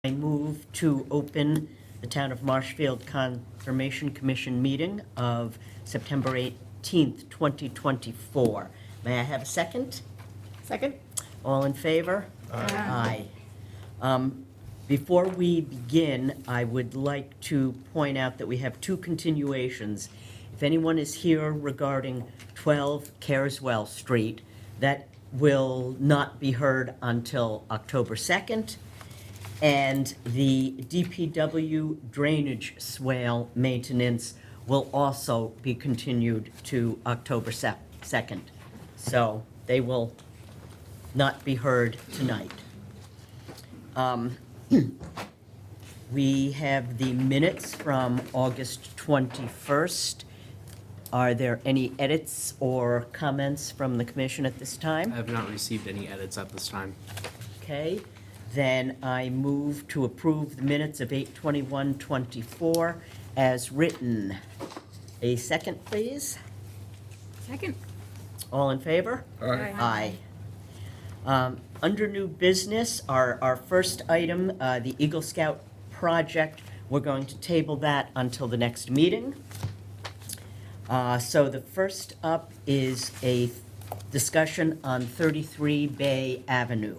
I move to open the Town of Marshfield Confirmation Commission meeting of September 18th, 2024. May I have a second? Second? All in favor? Aye. Before we begin, I would like to point out that we have two continuations. If anyone is here regarding 12 Careswell Street, that will not be heard until October 2nd. And the DPW drainage swale maintenance will also be continued to October 2nd. So they will not be heard tonight. We have the minutes from August 21st. Are there any edits or comments from the commission at this time? I have not received any edits at this time. Okay, then I move to approve the minutes of 8/21/24 as written. A second, please. Second. All in favor? Aye. Aye. Under new business, our first item, the Eagle Scout project, we're going to table that until the next meeting. So the first up is a discussion on 33 Bay Avenue.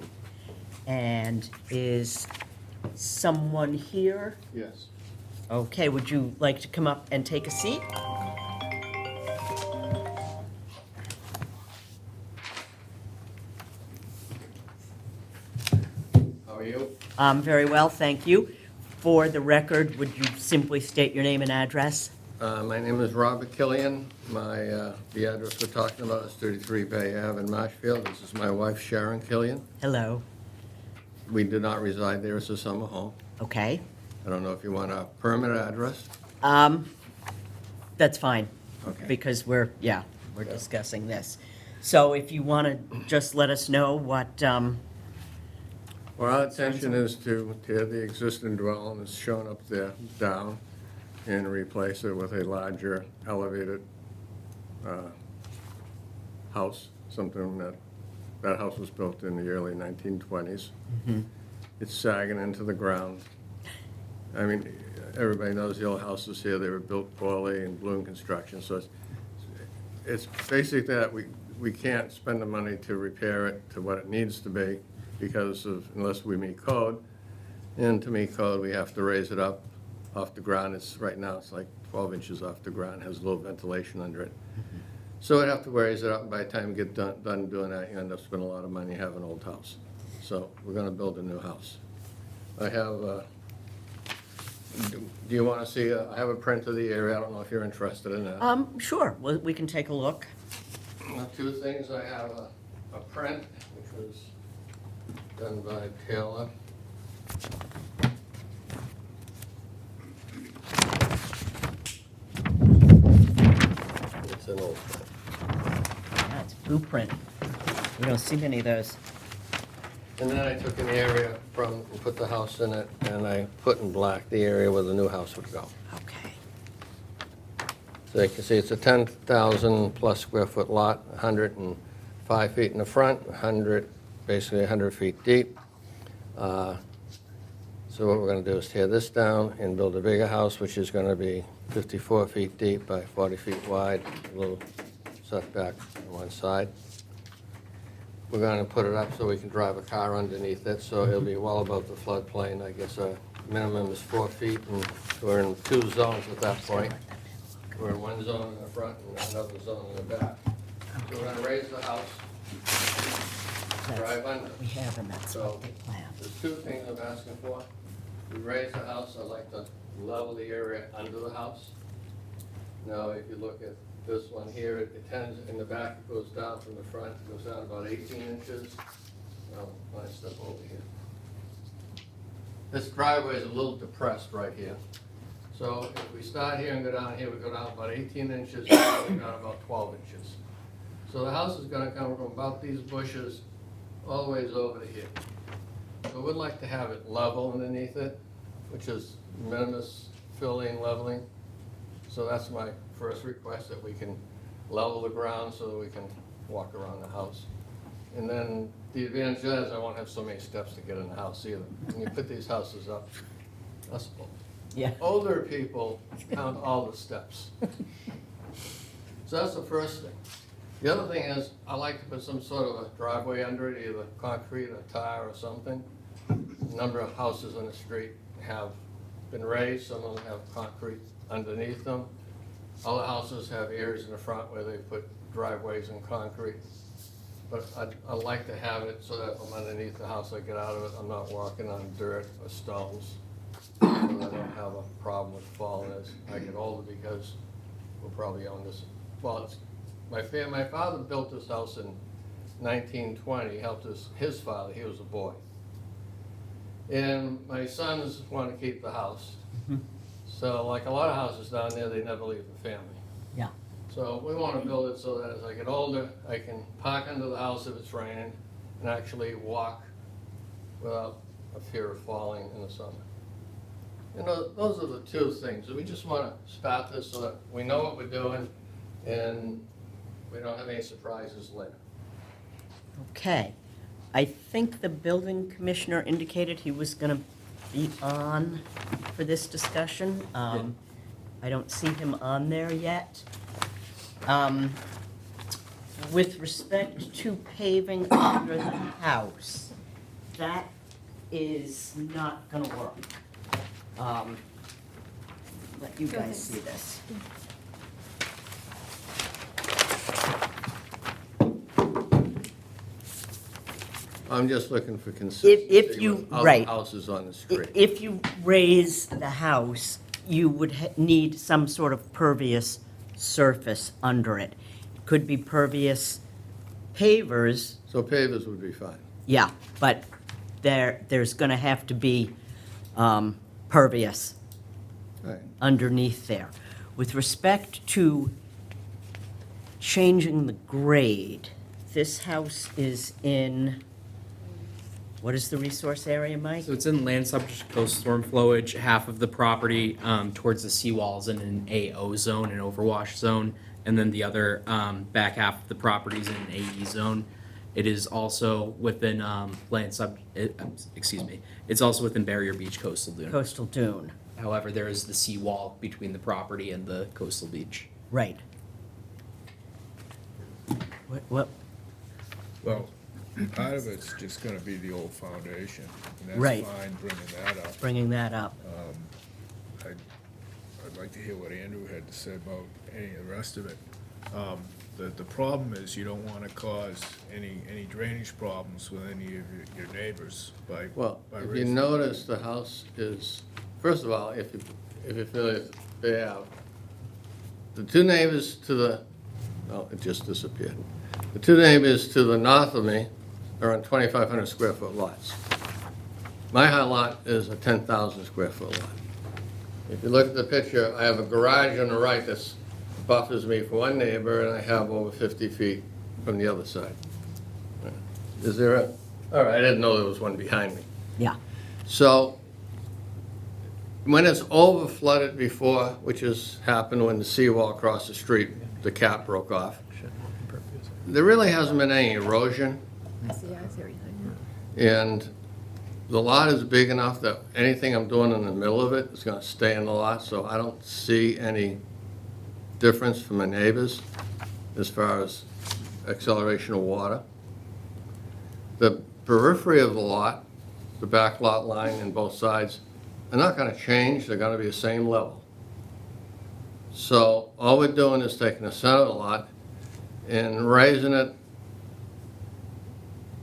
And is someone here? Yes. Okay, would you like to come up and take a seat? How are you? Very well, thank you. For the record, would you simply state your name and address? My name is Robert Killian. The address we're talking about is 33 Bay Ave in Marshfield. This is my wife Sharon Killian. Hello. We do not reside there. It's a summer home. Okay. I don't know if you want a permanent address. That's fine. Okay. Because we're discussing this. So if you want to just let us know what, Well, our intention is to tear the existing dwelling that's shown up there down and replace it with a larger elevated house, something that house was built in the early 1920s. It's sagging into the ground. I mean, everybody knows the old houses here, they were built poorly and balloon construction, so it's basically that we can't spend the money to repair it to what it needs to be because of, unless we meet code. And to meet code, we have to raise it up off the ground. Right now, it's like 12 inches off the ground, has a little ventilation under it. So we'd have to raise it up, and by the time you get done doing that, you end up spending a lot of money having an old house. So we're gonna build a new house. I have, do you wanna see, I have a print of the area, I don't know if you're interested in that. sure, we can take a look. Two things, I have a print, which was done by Taylor. It's an old print. That's blueprint. We don't see many of those. And then I took an area and put the house in it, and I put in black the area where the new house would go. Okay. So you can see it's a 10,000 plus square foot lot, 105 feet in the front, basically 100 feet deep. So what we're going to do is tear this down and build a bigger house, which is going to be 54 feet deep by 40 feet wide, a little setback on one side. We're going to put it up so we can drive a car underneath it, so it'll be well above the floodplain. I guess our minimum is 4 feet, and we're in two zones at that point. We're in one zone in the front and another zone in the back. So we're going to raise the house, drive under. We have, and that's So what they plan. there's two things I'm asking for. We raise the house, I'd like to level the area under the house. Now, if you look at this one here, it tends, in the back, it goes down from the front, it goes down about 18 inches. Now, let me step over here. This driveway is a little depressed right here. So if we start here and go down here, we go down about 18 inches, and we go down about 12 inches. So the house is gonna come from about these bushes all the ways over to here. So we'd like to have it level underneath it, which is minimus filling, leveling. So that's my first request, that we can level the ground so that we can walk around the house. And then the advantage of that is I won't have so many steps to get in the house either. When you put these houses up, us Yeah. older people count all the steps. So that's the first thing. The other thing is, I like to put some sort of a driveway under it, either concrete or tar or something. A number of houses on the street have been raised, some of them have concrete underneath them. Other houses have areas in the front where they put driveways and concrete. But I like to have it so that if I'm underneath the house, I get out of it, I'm not walking on dirt or stones. So I don't have a problem with falling as I get older, because we'll probably own this. Well, it's, my father built this house in 1920, he helped his father, he was a boy. And my sons want to keep the house. So like a lot of houses down there, they never leave the family. Yeah. So we want to build it so that as I get older, I can park under the house if it's raining and actually walk without a fear of falling in the summer. You know, those are the two things. We just want to start this so that we know what we're doing and we don't have any surprises later. Okay. I think the building commissioner indicated he was going to be on for this discussion. I don't see him on there yet. With respect to paving under the house, that is not going to work. Let you guys see this. I'm just looking for consistency If you- with other right. houses on the street. If you raise the house, you would need some sort of pervious surface under it. It could be pervious pavers, So pavers would be fine. yeah, but there's going to have to be pervious All right. underneath there. With respect to changing the grade, this house is in, what is the resource area, Mike? So it's in land subject to coast storm flowage, half of the property towards the seawalls in an AO zone, an overwash zone, and then the other back half of the property is in an AE zone. It is also within it's also within Barrier Beach Coastal Dune. Coastal dune, However, there is the seawall between the property and the coastal beach. right. What, Well, part of it's just gonna be the old foundation, and Right. that's fine bringing that up. bringing that up? I'd like to hear what Andrew had to say about any of the rest of it. The problem is you don't wanna cause any drainage problems with any of your neighbors by. Well, by if you raising- notice, the house is, first of all, if you feel they have, the two neighbors to the, oh, it just disappeared. The two neighbors to the north of me are on 2,500 square foot lots. My lot is a 10,000 square foot lot. If you look at the picture, I have a garage on the right that's buffers me for one neighbor, and I have over 50 feet from the other side. Is there a, all right, I didn't know there was one behind me. Yeah, So, when it's over flooded before, which has happened when the seawall across the street, the cap broke off, there really hasn't been any erosion, I see everything, yeah. and the lot is big enough that anything I'm doing in the middle of it is gonna stay in the lot, so I don't see any difference from my neighbors as far as acceleration of water. The periphery of the lot, the back lot line and both sides, are not gonna change, they're gonna be the same level. So all we're doing is taking the center of the lot and raising it.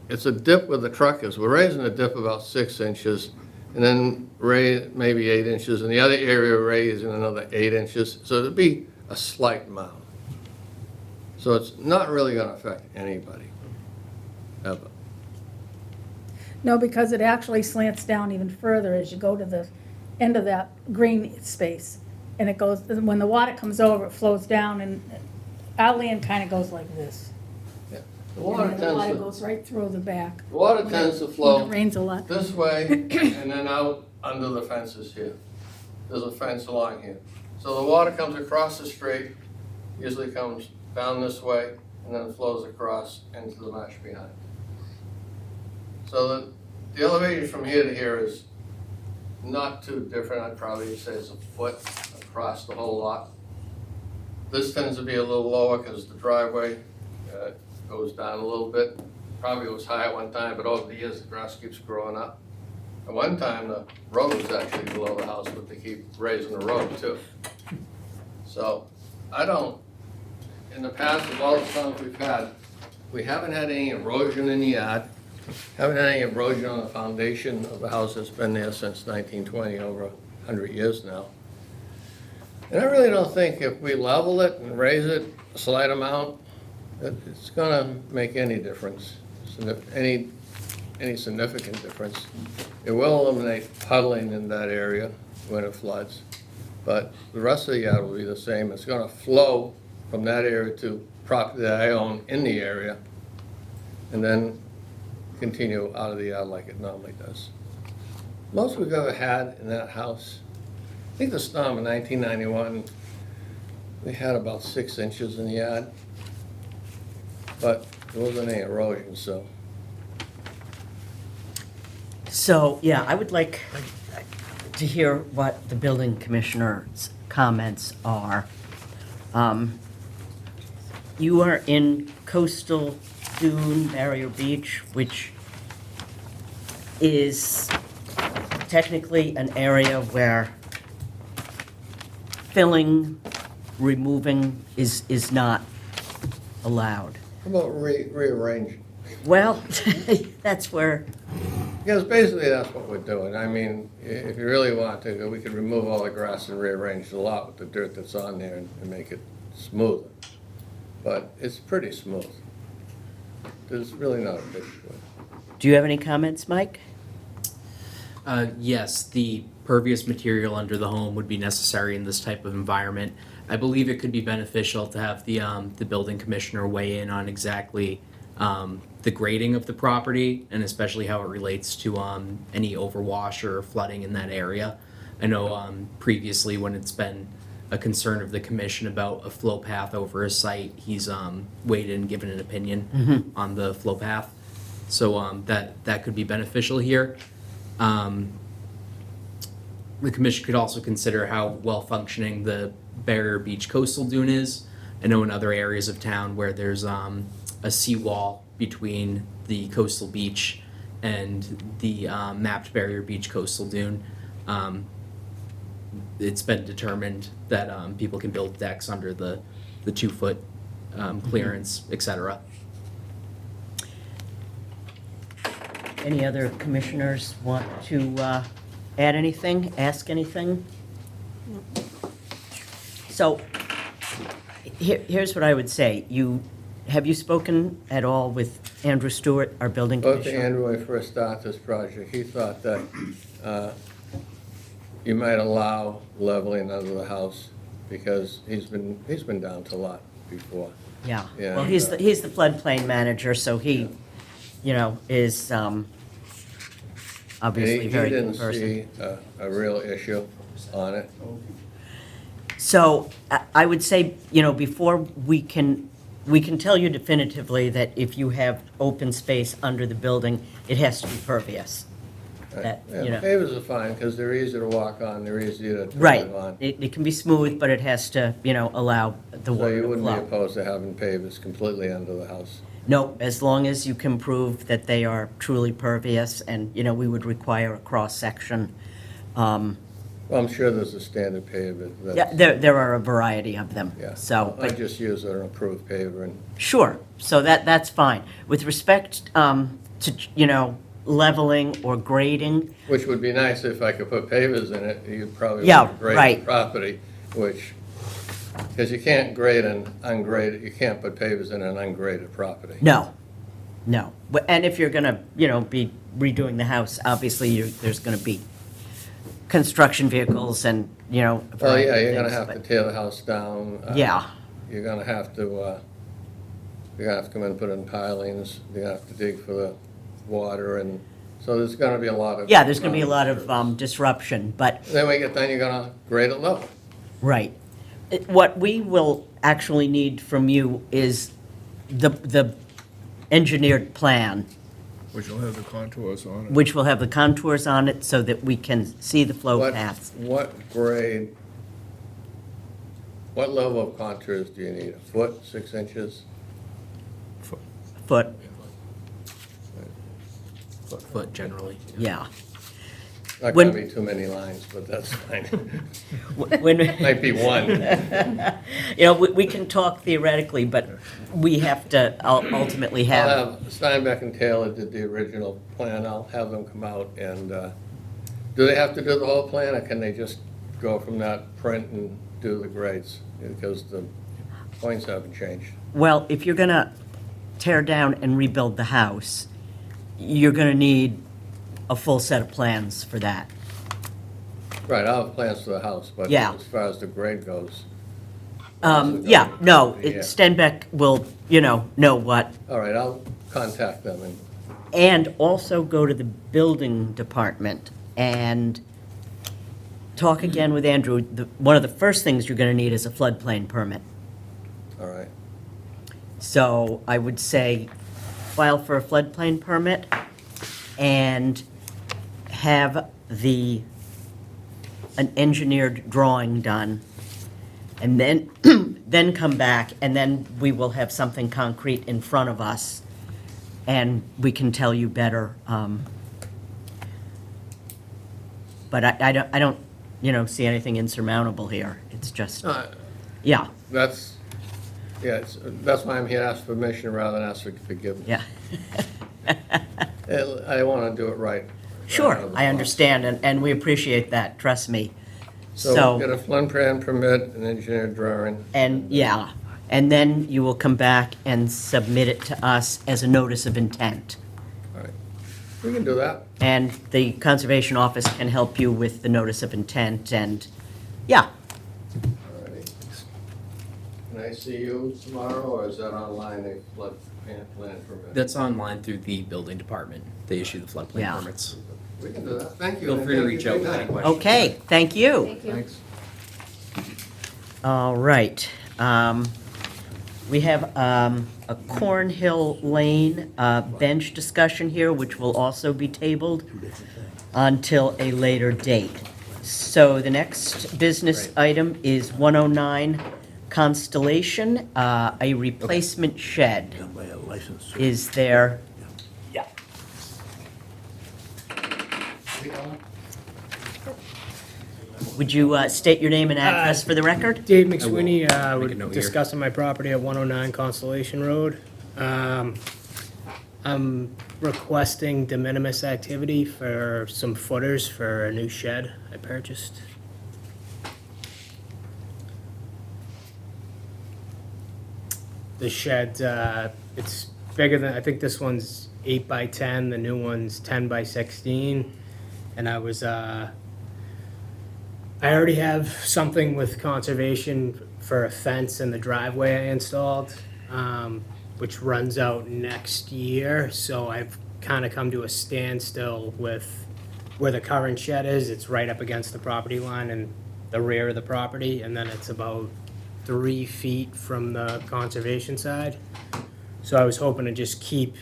It's a dip where the truck is. We're raising the dip about 6 inches and then raise maybe 8 inches, and the other area raising another 8 inches. So it'll be a slight mound. So it's not really gonna affect anybody, ever. No, because it actually slants down even further as you go to the end of that green space. And it goes, when the water comes over, it flows down, and our land kind of goes like this. The And water then the water tends to, goes right through the back. the water tends to When flow it rains a lot. this way and then out under the fences here. There's a fence along here. So the water comes across the street, usually comes down this way, and then flows across into the marsh behind. So the elevation from here to here is not too different. I'd probably say it's a foot across the whole lot. This tends to be a little lower because the driveway goes down a little bit. Probably was high at one time, but over the years, the grass keeps growing up. At one time, the road was actually below the house, but they keep raising the road too. So I don't, in the past, of all the storms we've had, we haven't had any erosion in the yard. Haven't had any erosion on the foundation of a house that's been there since 1920, over 100 years now. And I really don't think if we level it and raise it a slight amount, that it's gonna make any difference, any significant difference. It will eliminate puddling in that area when it floods, but the rest of the yard will be the same. It's gonna flow from that area to property that I own in the area, and then continue out of the yard like it normally does. Most we've ever had in that house, I think the storm in 1991, we had about 6 inches in the yard, but there wasn't any erosion, so. So, yeah, I would like to hear what the building commissioner's comments are. You are in coastal dune, Barrier Beach, which is technically an area where filling, removing is not allowed. How about rearranging? Well, that's where, Because basically that's what we're doing. I mean, if you really want to, we could remove all the grass and rearrange the lot with the dirt that's on there and make it smoother. But it's pretty smooth. There's really not a big issue. do you have any comments, Mike? Yes, the pervious material under the home would be necessary in this type of environment. I believe it could be beneficial to have the building commissioner weigh in on exactly the grading of the property and especially how it relates to any overwash or flooding in that area. I know previously when it's been a concern of the commission about a flow path over a site, he's weighed in and given an opinion on the flow path. So that could be beneficial here. The commission could also consider how well-functioning the Barrier Beach coastal dune is. I know in other areas of town where there's a seawall between the coastal beach and the mapped Barrier Beach coastal dune, it's been determined that people can build decks under the 2-foot clearance, et cetera. Any other commissioners want to add anything, ask anything? So, here's what I would say. Have you spoken at all with Andrew Stewart, our building Both commissioner? Andrew, when I first started this project, he thought that you might allow leveling under the house because he's been down to a lot before. Yeah, Yeah, well, he's the floodplain manager, so he, is obviously very He didn't conversant. see a real issue on it. So I would say, before we can tell you definitively that if you have open space under the building, it has to be pervious. That, Yeah, pavers are fine because they're easy to walk on, they're easy to Right. drive on. It can be smooth, but it has to, allow the So water you to wouldn't be flow. opposed to having pavers completely under the house? No, as long as you can prove that they are truly pervious, and, we would require a cross-section. Well, I'm sure there's a standard paver. Yeah, there are a variety of them, Yeah. so. I but- just use an approved paver and Sure, so that's fine. With respect to, leveling or grading, which would be nice if I could put pavers in it, you'd probably Yeah, want to grade right. the property, because you can't grade an ungraded, you can't put pavers in an ungraded property. no. And if you're gonna, be redoing the house, obviously, there's gonna be construction vehicles and, a Well, variety yeah, of you're gonna things, have to but- tear the house down. Yeah, You're gonna have to come in and put in pilings, you're gonna have to dig for the water, and so there's gonna be a lot of. yeah, there's gonna be a lot of disruption, but Then when you get done, you're gonna grade it low. right. What we will actually need from you is the engineered plan Which will have the contours on it. which will have the contours on it so that we can see the flow What, paths. what grade, what level of contours do you need? A foot, 6 inches? Foot, Foot generally. yeah. Not When- gonna be too many lines, but that's fine. When, Might be one. you know, we can talk theoretically, but we have to ultimately have, I'll have Steinbeck and Taylor did the original plan. I'll have them come out and, do they have to do the whole plan, or can they just go from that print and do the grades? Because the points haven't changed. well, if you're gonna tear down and rebuild the house, you're gonna need a full set of plans for that. Right, I'll have plans for the house, but Yeah. as far as the grade goes, Yeah, no, Yeah. Stenbeck will, know what, all right, I'll contact them and, and also go to the building department and talk again with Andrew. One of the first things you're gonna need is a floodplain permit. all right. So I would say file for a floodplain permit and have an engineered drawing done. And then, then come back, and then we will have something concrete in front of us, and we can tell you better. But I don't, see anything insurmountable here. It's just, yeah, That's, yeah, that's why I'm here to ask for permission rather than ask for forgiveness. yeah. I want to do it right. Sure, Right out of the I box. understand, and we appreciate that, trust me. So get a flood plan permit, an engineered drawing. And, yeah, and then you will come back and submit it to us as a notice of intent. All right, we can do that. And the Conservation Office can help you with the notice of intent, and, yeah, All righty. Can I see you tomorrow, or is that online, a flood plan permit? That's online through the building department. They issue the floodplain Yeah. permits. We can do that. Thank you. Feel and free to thank you reach for out your with any time. questions. okay, thank you. Thank you. Thanks. All right. We have a Cornhill Lane bench discussion here, which will also be tabled until a later date. So the next business item is 109 Constellation, a replacement shed. Is there? Yeah. Would you state your name and address for the record? Dave I will McSweeney, make a we're note here. discussing my property at 109 Constellation Road. I'm requesting de minimis activity for some footers for a new shed I purchased. The shed, it's bigger than, I think this one's 8 by 10, the new one's 10 by 16. And I already have something with conservation for a fence in the driveway I installed, which runs out next year. So I've kind of come to a standstill with where the current shed is. It's right up against the property line and the rear of the property, and then it's about 3 feet from the conservation side. So I was hoping to just keep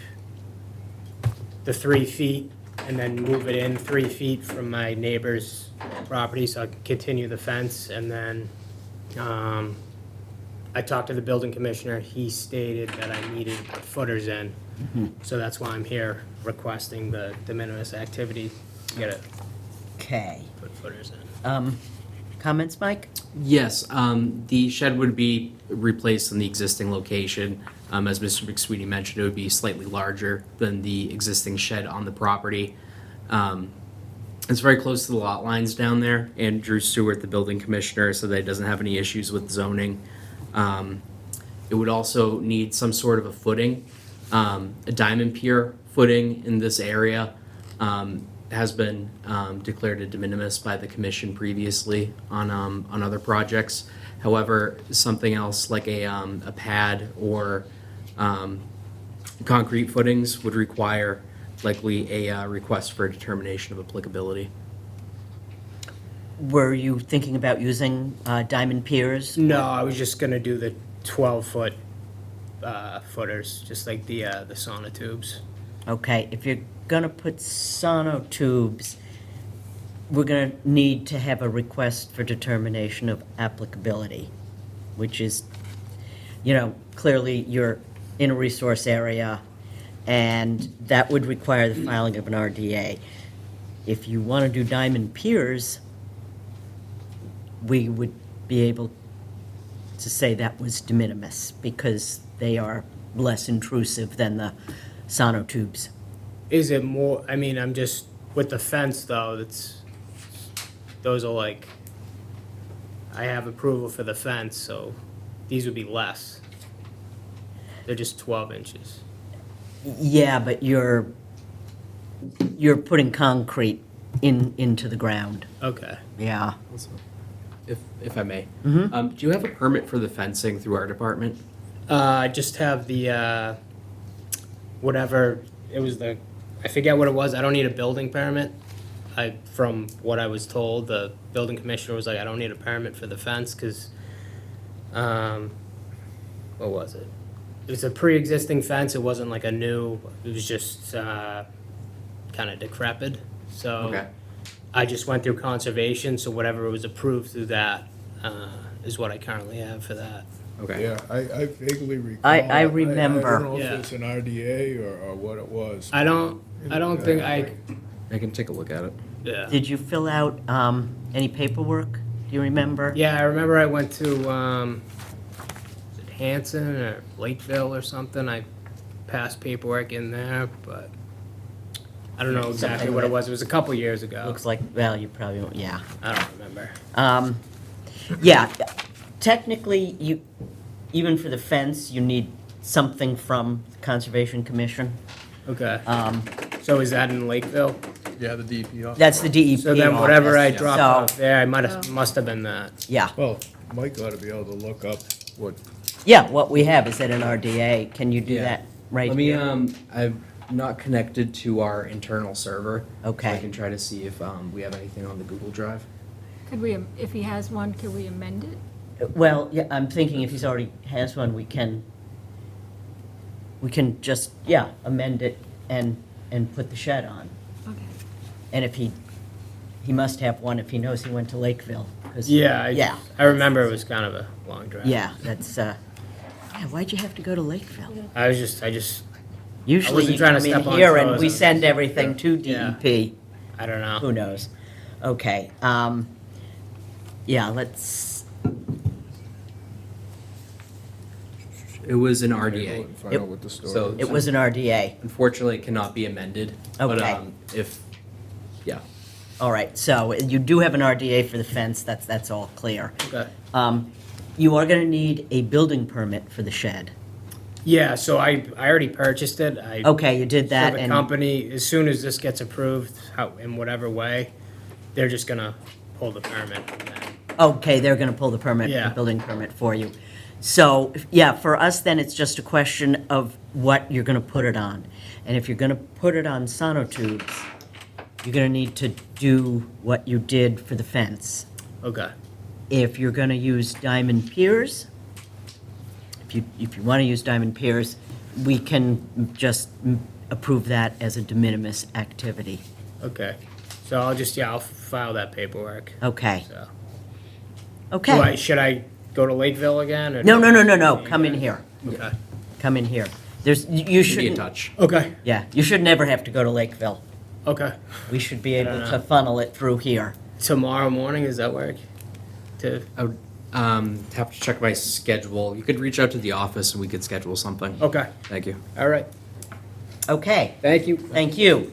the 3 feet and then move it in 3 feet from my neighbor's property so I can continue the fence. And then I talked to the building commissioner. He stated that I needed to put footers in. So that's why I'm here requesting the de minimis activity to get it, Okay. put footers in. Comments, Mike? Yes, the shed would be replaced in the existing location. As Mr. McSweeney mentioned, it would be slightly larger than the existing shed on the property. It's very close to the lot lines down there, and Drew Stewart, the building commissioner, said that it doesn't have any issues with zoning. It would also need some sort of a footing. A diamond pier footing in this area has been declared a de minimis by the commission previously on other projects. However, something else like a pad or concrete footings would require likely a request for a determination of applicability. Were you thinking about using diamond piers? No, I was just gonna do the 12-foot footers, just like the sonotubes. Okay, if you're gonna put sonotubes, we're gonna need to have a request for determination of applicability, which is, clearly you're in a resource area, and that would require the filing of an RDA. If you wanna do diamond piers, we would be able to say that was de minimis, because they are less intrusive than the sonotubes. Is it more, I mean, I'm just, with the fence though, those are like, I have approval for the fence, so these would be less. They're just 12 inches. Yeah, but you're putting concrete into the ground, Okay. yeah. If I may. Mhm. Do you have a permit for the fencing through our department? I just have the, whatever, it was I forget what it was, I don't need a building permit. From what I was told, the building commissioner was like, I don't need a permit for the fence, cause, what was it? It was a pre-existing fence, it wasn't like a new, it was just, kinda decrepit, so. Okay. I just went through conservation, so whatever was approved through that, is what I currently have for that. Okay. Yeah, I vaguely recall. I I remember. don't know if Yeah. it's an RDA or what it was. I don't think I, I can take a loake at it. yeah. Did you fill out any paperwork? Do you remember? Yeah, I remember I went to, was it Hanson or Lakeville or something? I passed paperwork in there, but I don't know exactly Something what it that- was. It was a couple years ago. Looks like, well, you probably won't, yeah. I don't remember. Yeah, technically, even for the fence, you need something from the Conservation Commission. Okay. Um, So is that in Lakeville? Yeah, the DEP office. That's the DEP So then whatever I office. dropped So, off there, must have been that. Yeah, Well, Mike ought to be able to look up what, yeah, what we have is at an RDA. Can you do Yeah. that right Let me, here? I'm not connected to our internal server. So Okay. I can try to see if, we have anything on the Google Drive. Could we, if he has one, could we amend it? Well, yeah, I'm thinking if he's already has one, we can just, yeah, amend it and put the shed on. Okay. And if he must have one if he knows he went to Lakeville. 'cause- Yeah, Yeah, I remember it was kind of a long drive. yeah, that's, yeah, why'd you have to go to Lakeville? I just, Usually wasn't you trying to come in step on here and toes. we send everything to Yeah. DEP. I don't know. Who knows? Okay, yeah, let's, It was an Go RDA. and find out what the story So is. it was an RDA. Unfortunately, it cannot be amended. But, Okay. if, yeah. All right, so you do have an RDA for the fence, that's all clear. Okay. You are gonna need a building permit for the shed. Yeah, so I already purchased it. Okay, you did So that the and, company, as soon as this gets approved, in whatever way, they're just gonna pull the permit. okay, they're gonna pull the permit, the Yeah. building permit for you. So, yeah, for us then, it's just a question of what you're gonna put it on. And if you're gonna put it on sonotubes, you're gonna need to do what you did for the fence. Okay. If you're gonna use diamond piers, if you wanna use diamond piers, we can just approve that as a de minimis activity. Okay. So I'll file that paperwork. Okay, So. okay. Should I go to Lakeville again or? No, come in here, Okay. come in here. You Be in shouldn't, touch. Okay. yeah, you should never have to go to Lakeville. Okay. We should be able don't to know. funnel it through here. Tomorrow morning, does that work? I would, have to check my schedule. You could reach out to the office and we could schedule something. Okay. Thank you. All right. Okay, Thank you. thank you.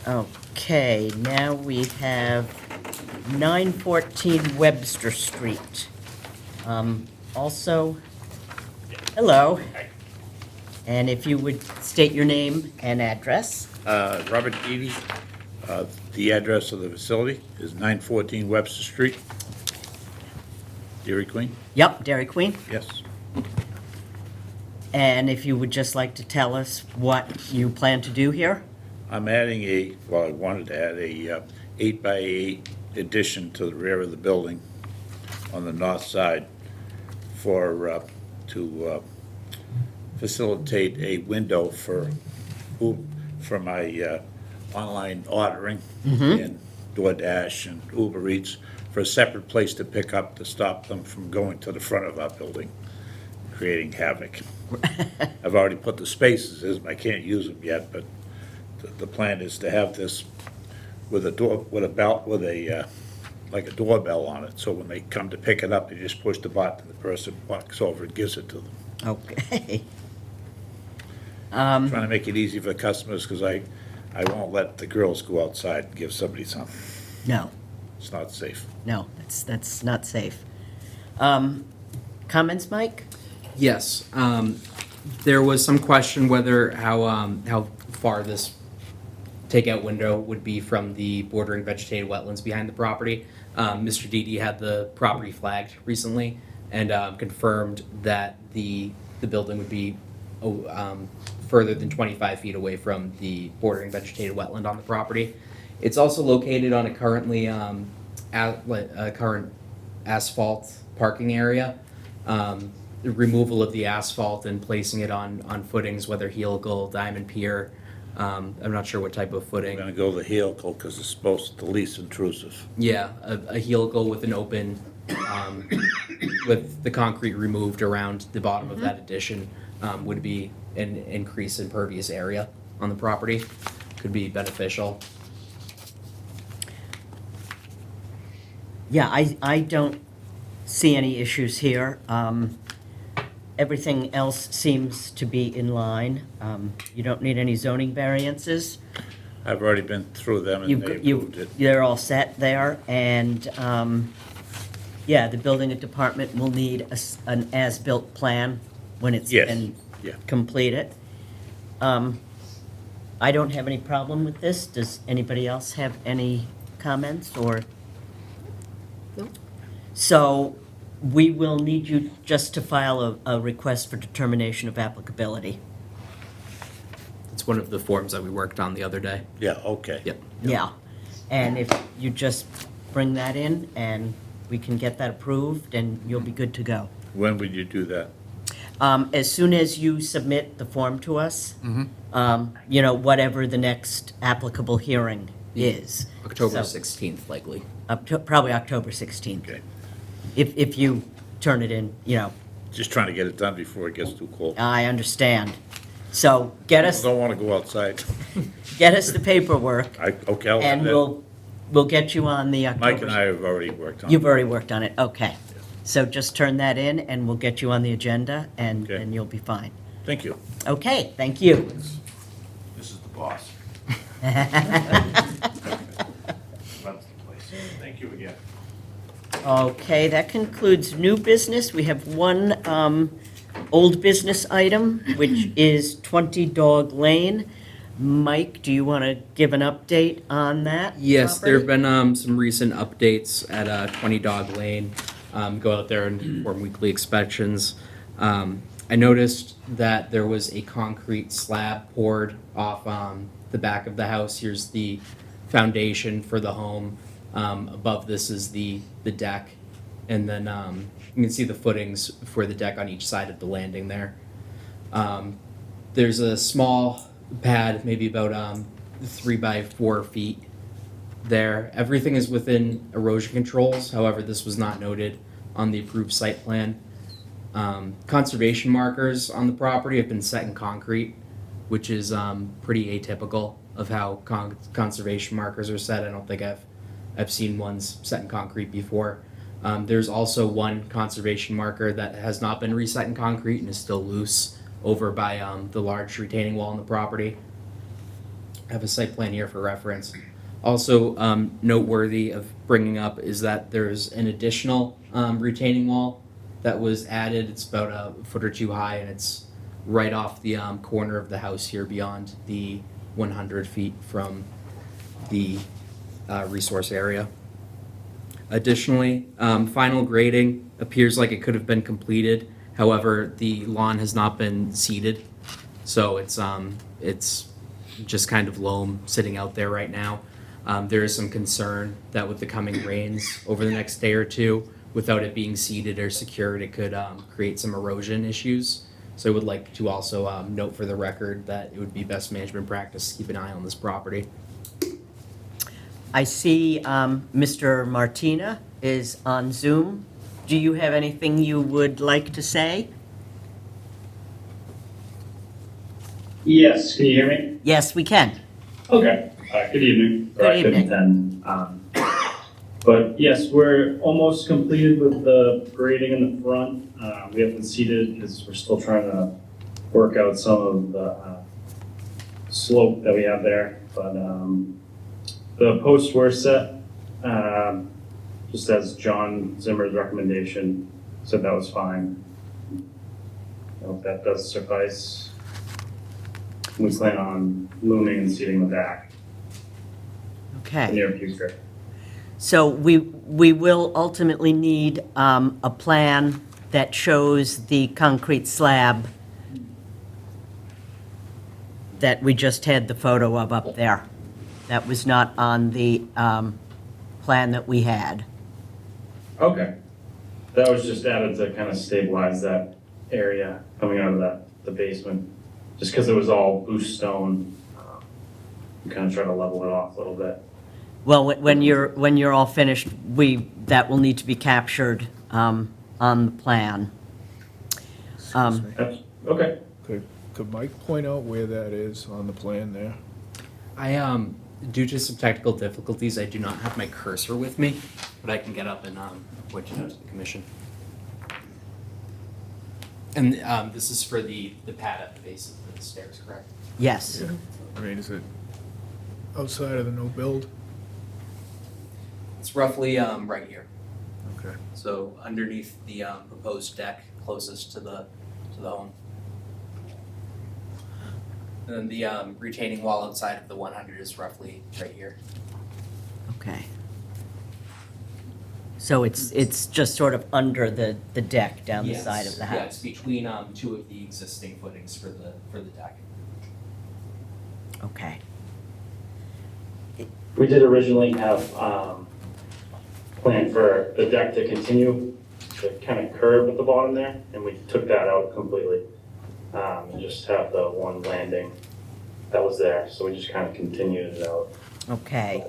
Okay, now we have 914 Webster Street. Also, hello. And if you would state your name and address. Robert Eady. The address of the facility is 914 Webster Street. Dairy Queen? Yep, Dairy Queen. Yes. And if you would just like to tell us what you plan to do here? I'm adding I wanted to add a 8x8 addition to the rear of the building on the north side for facilitate a window for my online ordering and DoorDash and Uber Eats for a separate place to pick up to stop them from going to the front of our building, creating havoc. I've already put the spaces in, I can't use them yet, but the plan is to have this with a door, with a belt, with a, like a doorbell on it, so when they come to pick it up, they just push the button, the person walks over and gives it to them. Okay. Trying to make it easy for the customers, because I won't let the girls go outside and give somebody something. No, It's not safe. no, that's not safe. Comments, Mike? Yes, there was some question whether how far this takeout window would be from the bordering vegetated wetlands behind the property. Mr. Didi had the property flagged recently and confirmed that the building would be further than 25 feet away from the bordering vegetated wetland on the property. It's also located on a current asphalt parking area. The removal of the asphalt and placing it on footings, whether helical, diamond pier, I'm not sure what type of We're footing. gonna go the helical, because it's supposed to the least intrusive. Yeah, a helical with an open, with the concrete removed around the bottom of that addition, would be an increase in pervious area on the property, could be beneficial. Yeah, I don't see any issues here. Everything else seems to be in line. You don't need any zoning variances. I've already been through them and they approved it. They're all set there, and, yeah, the building department will need an as-built plan when it's Yes, been yeah. completed. I don't have any problem with this. Does anybody else have any comments, or? Nope. So we will need you just to file a request for determination of applicability. It's one of the forms that we worked on the other day. Yeah, okay. Yep. Yeah, and if you just bring that in, and we can get that approved, and you'll be good to go. When would you do that? As soon as you submit the form to us, you know, whatever the next applicable hearing is. October So, 16th, likely. Probably October 16th. Okay. If you turn it in, you know, Just trying to get it done before it gets too cold. I understand. So get I us don't wanna go outside. the paperwork, Okay, I'll have and that. we'll get you on the October. Mike and I have already worked on it. You've already worked on it, okay. So just turn that in, and we'll get you on the agenda, and Okay. you'll be fine. Thank you. Okay, thank you. This is the boss. Runs the place. Thank you again. Okay, that concludes new business. We have one old business item, which is 20 Dog Lane. Mike, do you want to give an update on that? Yes, there have property? been some recent updates at 20 Dog Lane. Go out there and perform weekly inspections. I noticed that there was a concrete slab poured off the back of the house. Here's the foundation for the home. Above this is the deck. And then you can see the footings for the deck on each side of the landing there. There's a small pad, maybe about 3 by 4 feet there. Everything is within erosion controls, however, this was not noted on the approved site plan. Conservation markers on the property have been set in concrete, which is pretty atypical of how conservation markers are set. I don't think I've seen ones set in concrete before. There's also one conservation marker that has not been reset in concrete and is still loose over by the large retaining wall on the property. I have a site plan here for reference. Also noteworthy of bringing up is that there's an additional retaining wall that was added. It's about a foot or two high, and it's right off the corner of the house here beyond the 100 feet from the resource area. Additionally, final grading appears like it could have been completed. However, the lawn has not been seeded, so it's just kind of loam sitting out there right now. There is some concern that with the coming rains over the next day or two, without it being seeded or secured, it could create some erosion issues. So I would like to also note for the record that it would be best management practice to keep an eye on this property. I see Mr. Martina is on Zoom. Do you have anything you would like to say? Yes, can you hear me? Yes, we can. Okay, good evening. Good evening. But yes, we're almost completed with the grading in the front. We haven't seeded because we're still trying to work out some of the slope that we have there. But the posts were set, just as John Zimmer's recommendation said that was fine. I hope that does suffice. We plan on looming and seeding the back in the Okay. near future. So we will ultimately need a plan that shows the concrete slab that we just had the photo of up there. That was not on the plan that we had. Okay. That was just added to kind of stabilize that area coming out of the basement. Just because it was all loose stone, we kind of try to level it off a little bit. Well, when you're all finished, that will need to be captured on the plan. Excuse me. Okay. Could Mike point out where that is on the plan there? I due to some technical difficulties, I do not have my cursor with me, but I can get up and point it out to the commission. And this is for the pad at the base of the stairs, correct? Yes. I mean, is it outside of the no build? It's roughly right here. Okay. So underneath the proposed deck closest to the home. And then the retaining wall outside of the 100 is roughly right here. Okay. So it's just sort of under the deck down the side of the Yeah, it's house? between two of the existing footings for the deck. Okay. We did originally have planned for the deck to continue to kind of curve at the bottom there, and we took that out completely. And just have the one landing that was there, so we just kind of continued it out. Okay.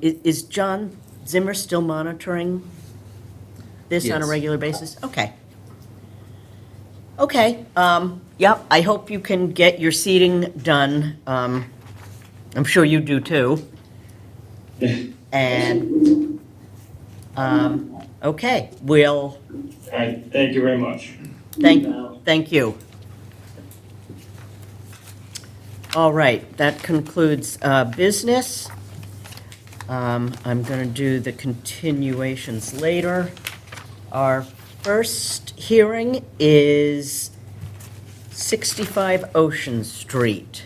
Is John Zimmer still monitoring this on a Yes. regular basis? Okay. Okay, yep, I hope you can get your seating done. I'm sure you do too. And, okay, we'll, All right, thank you very much. thank you. All right, that concludes business. I'm going to do the continuations later. Our first hearing is 65 Ocean Street.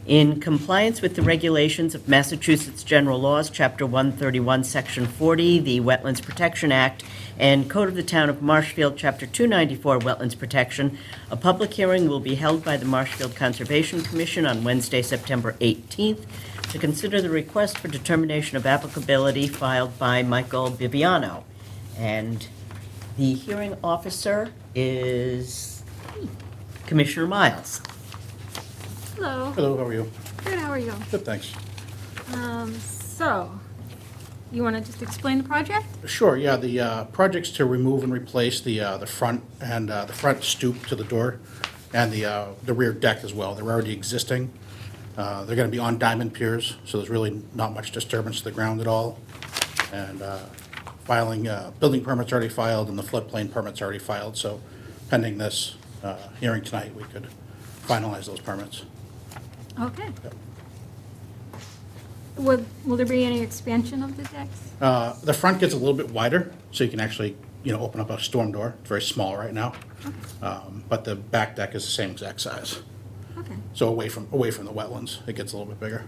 In compliance with the regulations of Massachusetts General Laws, Chapter 131, Section 40, the Wetlands Protection Act, and Code of the Town of Marshfield, Chapter 294, Wetlands Protection, a public hearing will be held by the Marshfield Conservation Commission on Wednesday, September 18th, to consider the request for determination of applicability filed by Michael Bibiano. And the hearing officer is Commissioner Miles. Hello. Hello, how are you? Good, how are you? Good, thanks. So, you want to just explain the project? Sure, yeah, the project's to remove and replace the front and the front stoop to the door and the rear deck as well. They're already existing. They're gonna be on diamond piers, so there's really not much disturbance to the ground at all. And building permit's already filed and the floodplain permit's already filed, so pending this hearing tonight, we could finalize those permits. Okay. Will there be any expansion of the decks? The front gets a little bit wider, so you can actually, open up a storm door. It's very small right now. But the back deck is the same exact size. Okay, So away from the wetlands, it gets a little bit bigger.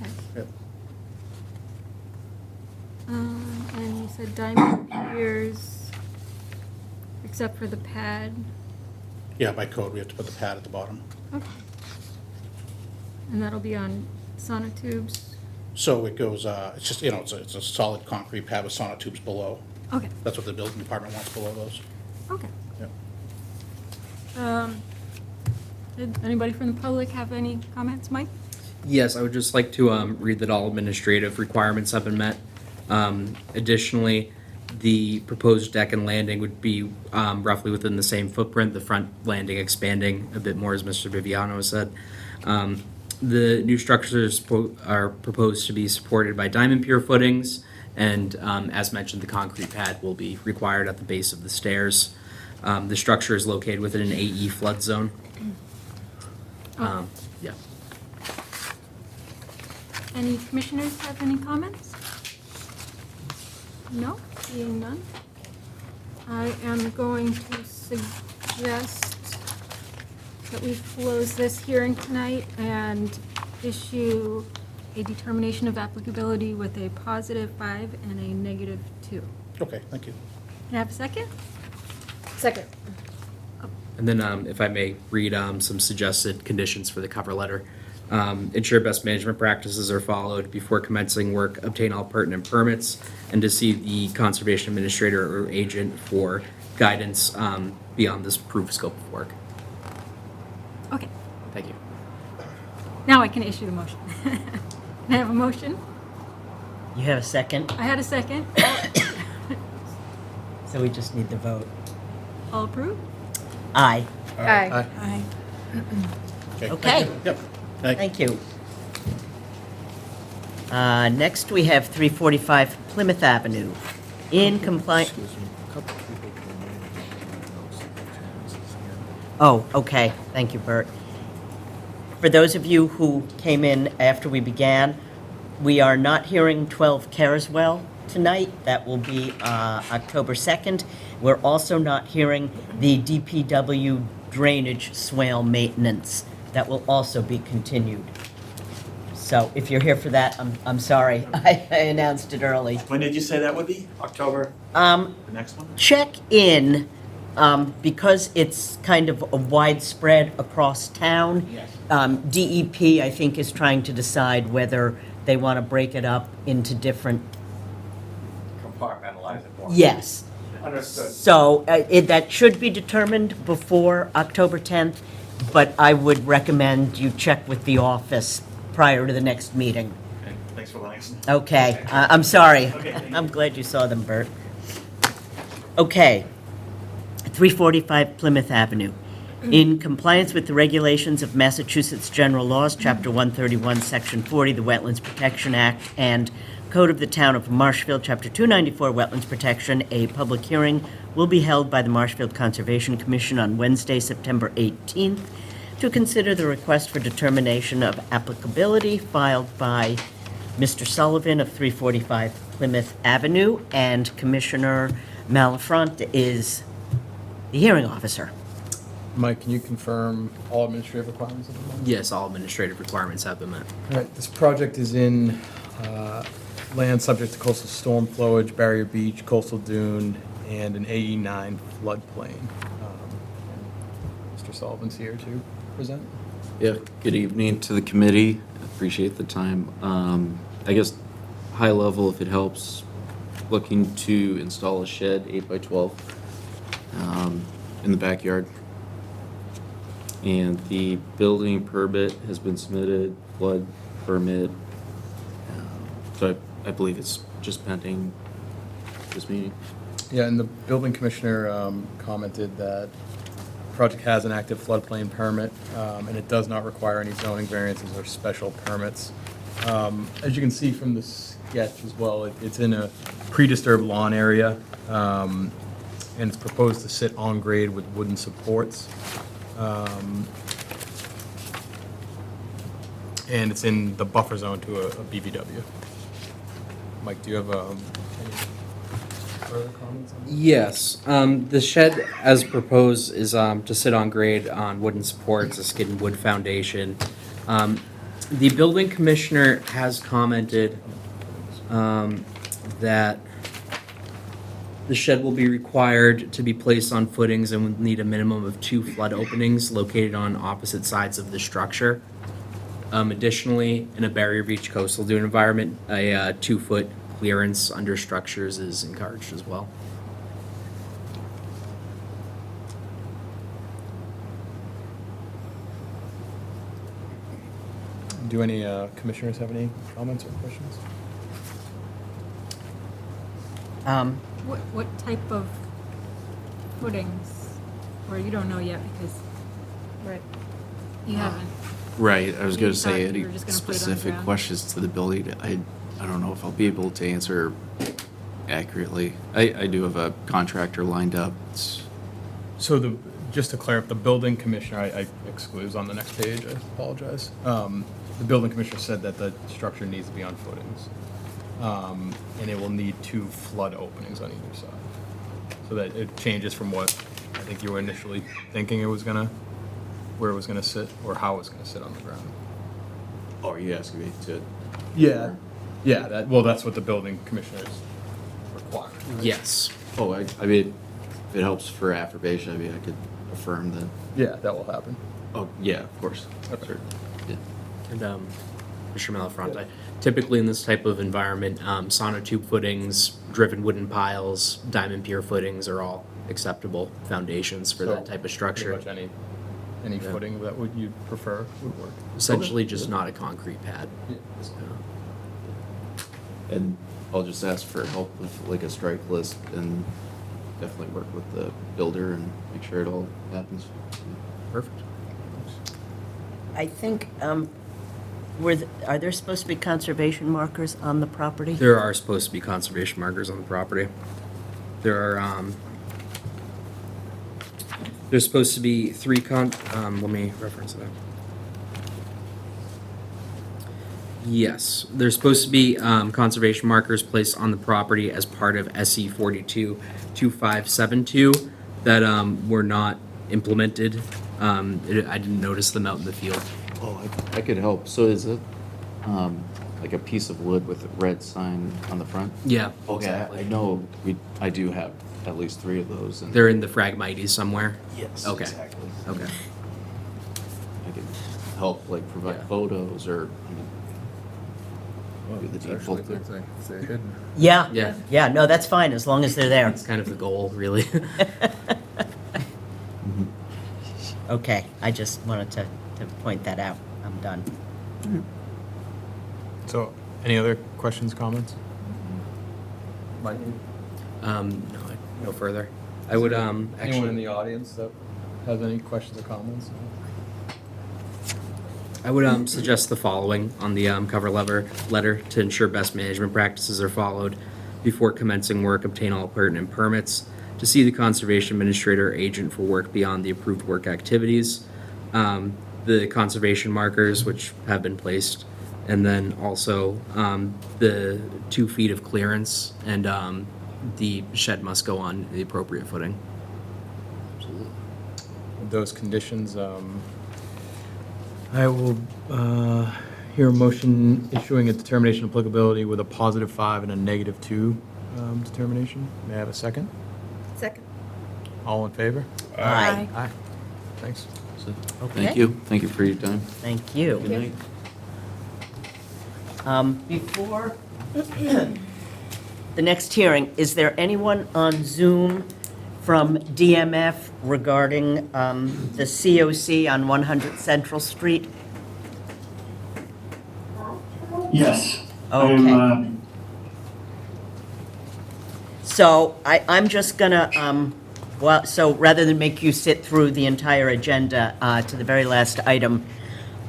okay. Yep. And you said diamond piers, except for the pad. Yeah, by code, we have to put the pad at the bottom. Okay. And that'll be on sonotubes? So it goes, it's just, it's a solid concrete pad with sonotubes below. Okay, That's what the building department wants below those. okay. Yep. Did anybody from the public have any comments? Mike? Yes, I would just like to read that all administrative requirements have been met. Additionally, the proposed deck and landing would be roughly within the same footprint, the front landing expanding a bit more, as Mr. Viviano said. The new structures are proposed to be supported by diamond pier footings, and as mentioned, the concrete pad will be required at the base of the stairs. The structure is located within an AE flood zone. Yeah. Any commissioners have any comments? No, seeing none. I am going to suggest that we close this hearing tonight and issue a determination of applicability with a +5 and a -2. Okay, thank you. Can I have a second? Second. And then, if I may read some suggested conditions for the cover letter. Ensure best management practices are followed before commencing work, obtain all pertinent permits, and to see the conservation administrator or agent for guidance beyond this approved scope of work. Okay, Thank you. now I can issue the motion. Can I have a motion? You have a second, I had a second. so we just need the vote. All approved? Aye. Aye. Aye. Okay. Yep. Thank Thank you. Next, we have 345 Plymouth Avenue. In compliance. Oh, okay. Thank you, Bert. For those of you who came in after we began, we are not hearing 12 Carswell tonight. That will be October 2nd. We're also not hearing the DPW drainage swale maintenance. That will also be continued. So if you're here for that, I'm sorry. I announced it early. When did you say that would be? October? The next one? Check in, because it's kind of a widespread across town. Yes. DEP, I think, is trying to decide whether they want to break it up into different, Compartmentalize it more. yes. Understood. So that should be determined before October 10th, but I would recommend you check with the office prior to the next meeting. Okay, thanks for letting us know. Okay, I'm sorry. Okay, thank you. I'm glad you saw them, Bert. Okay, 345 Plymouth Avenue. In compliance with the regulations of Massachusetts General Laws, Chapter 131, Section 40, the Wetlands Protection Act, and Code of the Town of Marshfield, Chapter 294, Wetlands Protection, a public hearing will be held by the Marshfield Conservation Commission on Wednesday, September 18th, to consider the request for determination of applicability filed by Mr. Sullivan of 345 Plymouth Avenue, and Commissioner Malafront is the hearing officer. Mike, can you confirm all administrative requirements of the moment? Yes, all administrative requirements have been met. All right, this project is in land subject to coastal storm flowage, barrier beach, coastal dune, and an AE9 floodplain. Mr. Sullivan's here to present. Yeah, good evening to the committee. Appreciate the time. I guess, high level, if it helps, looking to install a shed, 8 by 12, in the backyard. And the building permit has been submitted, flood permit. So I believe it's just pending this meeting. Yeah, and the building commissioner commented that the project has an active floodplain permit, and it does not require any zoning variances or special permits. As you can see from the sketch as well, it's in a pre-disturbed lawn area, and it's proposed to sit on grade with wooden supports. And it's in the buffer zone to a BVW. Mike, do you have any further comments on that? Yes, the shed as proposed is to sit on grade on wooden supports, a skid and wood foundation. The building commissioner has commented that the shed will be required to be placed on footings and would need a minimum of 2 flood openings located on opposite sides of the structure. Additionally, in a barrier beach coastal dune environment, a 2-foot clearance under structures is encouraged as well. Do any commissioners have any comments or questions? What type of footings? Or you don't know yet because you haven't. Right, I was You gonna thought say, you any were just gonna put it on the specific ground? questions to the building, I don't know if I'll be able to answer accurately. I do have a contractor lined up. So just to clarify, the building commissioner, I excludes on the next page, I apologize. The building commissioner said that the structure needs to be on footings. And it will need 2 flood openings on either side. So that it changes from what I think you were initially thinking it was gonna, where it was gonna sit, or how it was gonna sit on the ground. Oh, are you asking me to? Yeah, that's what the building commissioners require. right? Yes. Oh, I mean, if it helps for affirmation, I mean, I could affirm that. Yeah, that will happen. Oh, yeah, of course. Okay. Sure. Yeah. And Mr. Malafronte, typically in this type of environment, sonotube footings, driven wooden piles, diamond pier footings are all acceptable foundations for that So, type of structure. Pretty much any Yeah. footing that you'd prefer would work. Essentially, Okay. just not a concrete pad. Yeah. And I'll just ask for help with like a strike list and definitely work with the builder and make sure it all happens. Perfect. I think, are there supposed to be conservation markers on the property? There are supposed to be conservation markers on the property. There's supposed to be 3 let me reference that. Yes, there's supposed to be conservation markers placed on the property as part of SE 422572 that were not implemented. I didn't notice them out in the field. Oh, I could help. So is it like a piece of wood with a red sign on the front? Yeah, Okay, exactly. I know I do have at least 3 of those. And They're in the Phragmites somewhere. yes, Okay. exactly. Okay. I could help like provide Yeah. photos or Well, do the it's actually a default. good thing, 'cause they're hidden. Yeah. Yeah. Yeah, no, that's fine, as long as they're there. That's kind of the goal, really. Okay, I just wanted to point that out. I'm done. So, any other questions, comments? Mike? No further. I would Anyone in actually, the audience that has any questions or comments? I would suggest the following on the cover letter to ensure best management practices are followed before commencing work. Obtain all pertinent permits. To see the conservation administrator or agent for work beyond the approved work activities. The conservation markers which have been placed, and then also the 2 feet of clearance, and the shed must go on the appropriate footing. With those conditions, I will hear a motion issuing a determination of applicability with a +5 and a -2 determination. May I have a second? Second. All in favor? Aye. Aye. Thanks. So, Okay. thank you. Thank you for your time. Thank you. Good night. Before the next hearing, is there anyone on Zoom from DMF regarding the COC on 100 Central Street? Yes. Okay. So I'm just gonna, so rather than make you sit through the entire agenda to the very last item,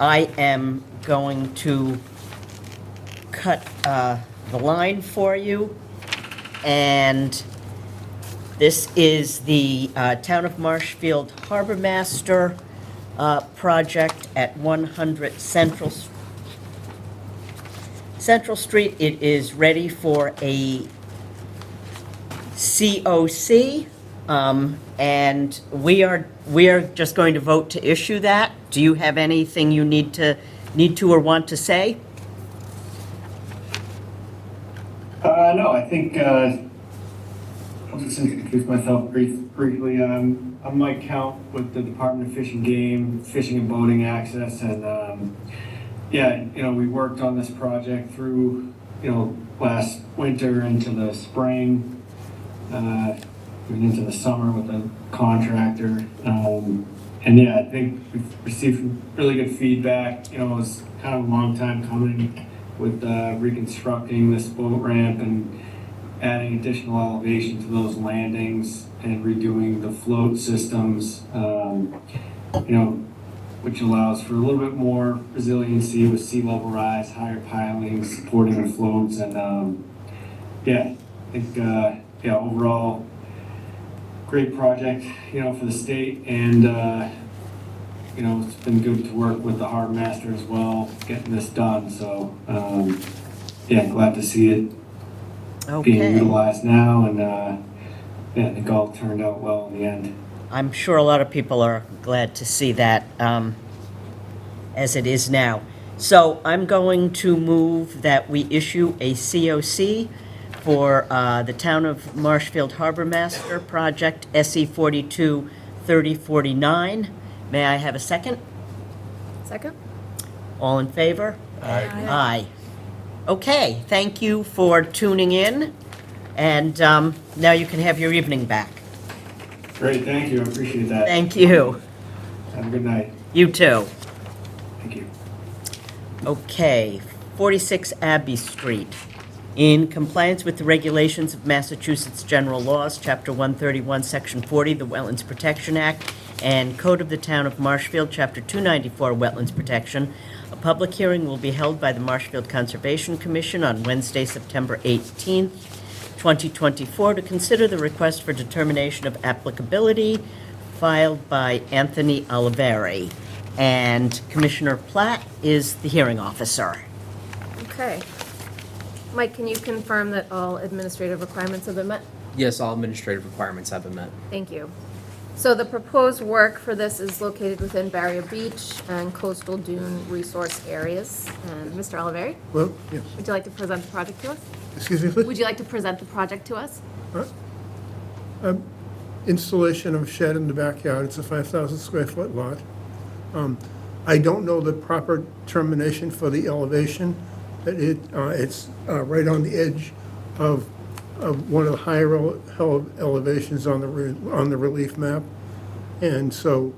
I am going to cut the line for you. And this is the Town of Marshfield Harbor Master project at 100 Central Street. It is ready for a COC, and we are just going to vote to issue that. Do you have anything you need to or want to say? No, I think, I'll just introduce myself briefly. I'm Mike Count with the Department of Fish and Game, Fishing and Boating Access, and, we worked on this project through, last winter into the spring, even into the summer with the contractor. And yeah, I think we've received some really good feedback. You know, it was kind of a long time coming with reconstructing this boat ramp and adding additional elevation to those landings and redoing the float systems, you know, which allows for a little bit more resiliency with sea level rise, higher pilings, supporting the floats, and yeah, I think yeah, overall great project, you know, for the state, and you know, it's been good to work with the harbor master as well, getting this done. So yeah, glad to see it being Okay. utilized now, and yeah, I think all turned out well in the end. I'm sure a lot of people are glad to see that as it is now. So I'm going to move that we issue a COC for the Town of Marshfield Harbor Master Project SE 423049. May I have a second? Second? All in favor? Aye. Aye. Okay, thank you for tuning in, and now you can have your evening back. Great, thank you, I appreciate that. Thank you. Have a good night. You too. Thank you. Okay, 46 Abbey Street. In compliance with the regulations of Massachusetts General Laws, Chapter 131, Section 40, the Wetlands Protection Act, and Code of the Town of Marshfield, Chapter 294, Wetlands Protection, a public hearing will be held by the Marshfield Conservation Commission on Wednesday, September 18th, 2024, to consider the request for determination of applicability filed by Anthony Oliveri. And Commissioner Platt is the hearing officer. Okay. Mike, can you confirm that all administrative requirements have been met? Yes, all administrative requirements have been met. Thank you. So the proposed work for this is located within Barrier Beach and coastal dune resource areas. And Mr. Oliveri, Well, yes. would you like to present the project to us? Excuse me, please? Would you like to present the project to us? Installation of a shed in the backyard. It's a 5,000 square foot lot. I don't know the proper termination for the elevation. It's right on the edge of one of the higher elevations on the relief map. And so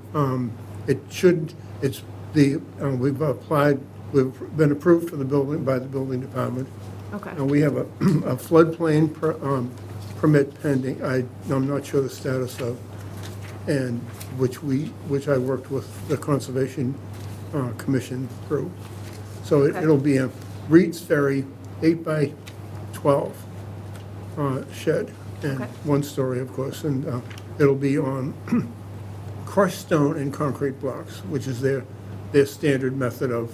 we've applied, we've been approved for the building by the building department. Okay. And we have a floodplain permit pending, I'm not sure the status of, and which I worked with the Conservation Commission through. So Okay. it'll be a Reed's Ferry 8 by 12 shed, and Okay. one story, of course, and it'll be on crushed stone and concrete blocks, which is their standard method of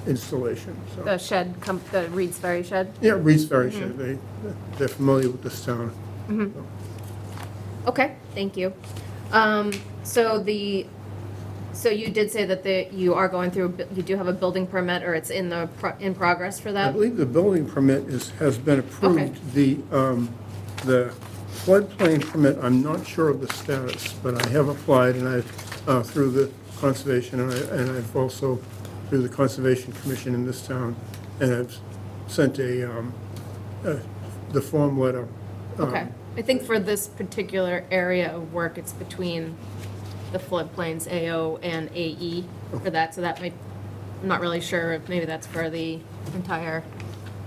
installation, so. The shed, the Reed's Ferry shed? Yeah, Reed's Ferry shed, they're familiar with this town. Okay, thank you. So you did say that you are going through, you do have a building permit, or it's in progress for I that? believe the building permit has been approved. Okay. The floodplain permit, I'm not sure of the status, but I have applied, and I've, through the conservation, and I've also, through the Conservation Commission in this town, and I've sent the form letter. Okay, I think for this particular area of work, it's between the floodplains AO and AE for that, so that might, I'm not really sure if maybe that's for the entire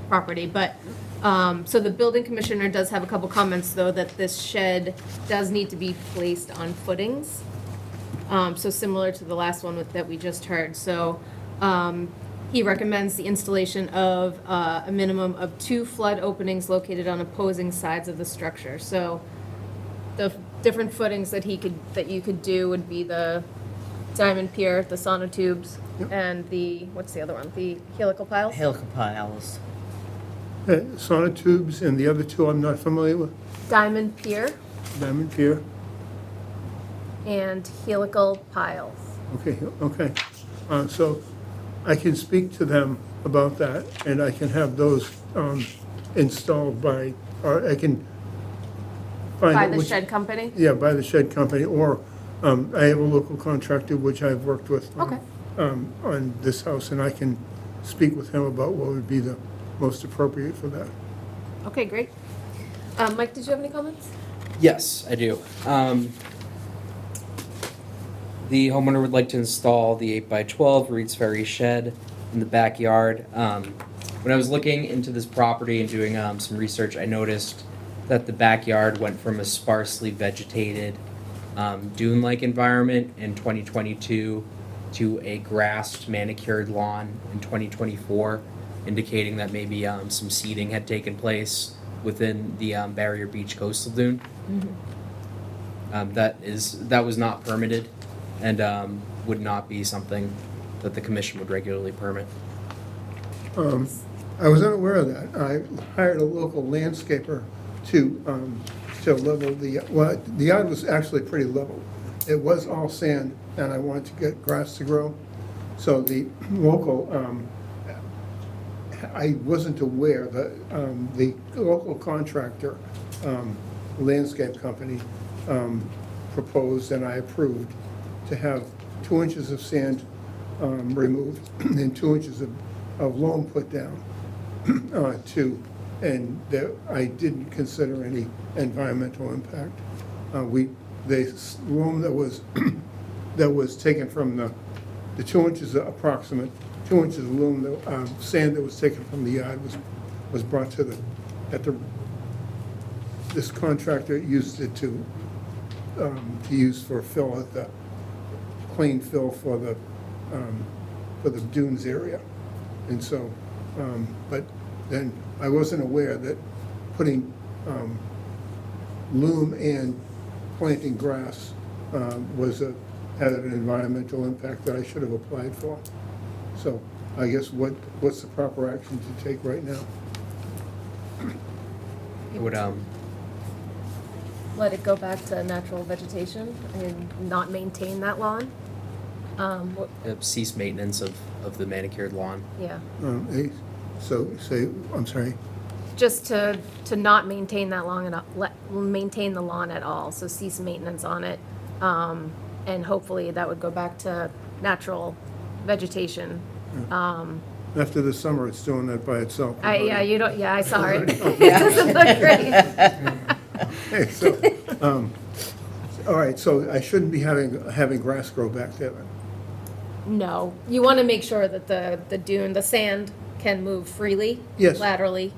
property, but, so the building commissioner does have a couple comments, though, that this shed does need to be placed on footings, so similar to the last one that we just heard, so, he recommends the installation of a minimum of 2 flood openings located on opposing sides of the structure. So the different footings that you could do would be the diamond pier, the sonotubes, and what's the other one? The helical piles? Helical piles. Sonotubes, and the other two I'm not familiar with, Diamond pier Diamond Pier. and helical piles. Okay. So I can speak to them about that, and I can have those installed or I can find By out the which. shed company? Yeah, by the shed company, or I have a local contractor which I've worked with Okay. on this house, and I can speak with him about what would be the most appropriate for that. Okay, great. Mike, did you have any comments? Yes, I do. The homeowner would like to install the 8x12 Reed's Ferry shed in the backyard. When I was looking into this property and doing some research, I noticed that the backyard went from a sparsely vegetated dune-like environment in 2022 to a grassed manicured lawn in 2024, indicating that maybe some seeding had taken place within the Barrier Beach coastal dune. That was not permitted and would not be something that the commission would regularly permit. I was unaware of that. I hired a local landscaper to level the yard was actually pretty level. It was all sand, and I wanted to get grass to grow. So the local, I wasn't aware that the local contractor, landscape company, proposed and I approved to have 2 inches of sand removed and 2 inches of loam put down. And I didn't consider any environmental impact. The loam that was taken from the 2 inches approximate, 2 inches of loam, sand that was taken from the yard was brought to this contractor used it to use for fill at the clean fill for the dunes area. And so, but then I wasn't aware that putting loam and planting grass had an environmental impact that I should have applied for. So I guess what's the proper action to take right now? It would Let it go back to natural vegetation and not maintain that lawn. cease maintenance of the manicured lawn. Yeah, So say, I'm sorry. just to not maintain that lawn and maintain the lawn at all, so cease maintenance on it. And hopefully that would go back to natural vegetation. After the summer, it's doing that by itself. I saw it. It doesn't look great. Okay, so, all right, so I shouldn't be having grass grow back there then? No, you want to make sure that the dune, the sand can move freely. Yes. Laterally,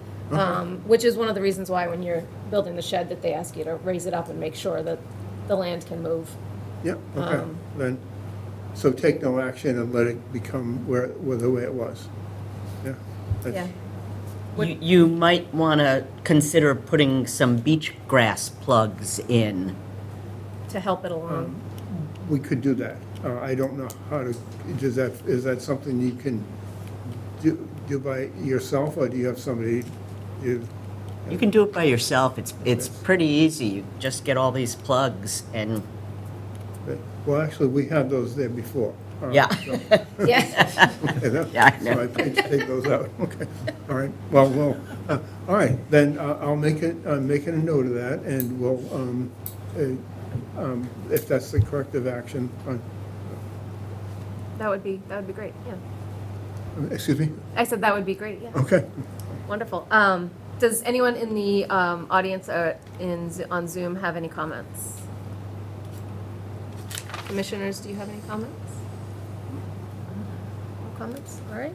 which is one of the reasons why when you're building the shed that they ask you to raise it up and make sure that the land can move. Yeah, okay, then, so take no action and let it become where the way it was. Yeah. that's- Yeah. You might want to consider putting some beach grass plugs in. To help it along. We could do that. I don't know how to, is that something you can do by yourself, or do you have somebody? You can do it by yourself. It's pretty easy. You just get all these plugs and, Well, actually, we had those there before. yeah. Yeah. Yeah, I know. So I paid to take those out. Okay, all right. Well, all right, then I'll make it, I'm making a note of that, and we'll, if that's the corrective action, That would be great, yeah. excuse me? I said that would be great, yeah. Okay. Wonderful. Does anyone in the audience on Zoom have any comments? Commissioners, do you have any comments? No comments? All right.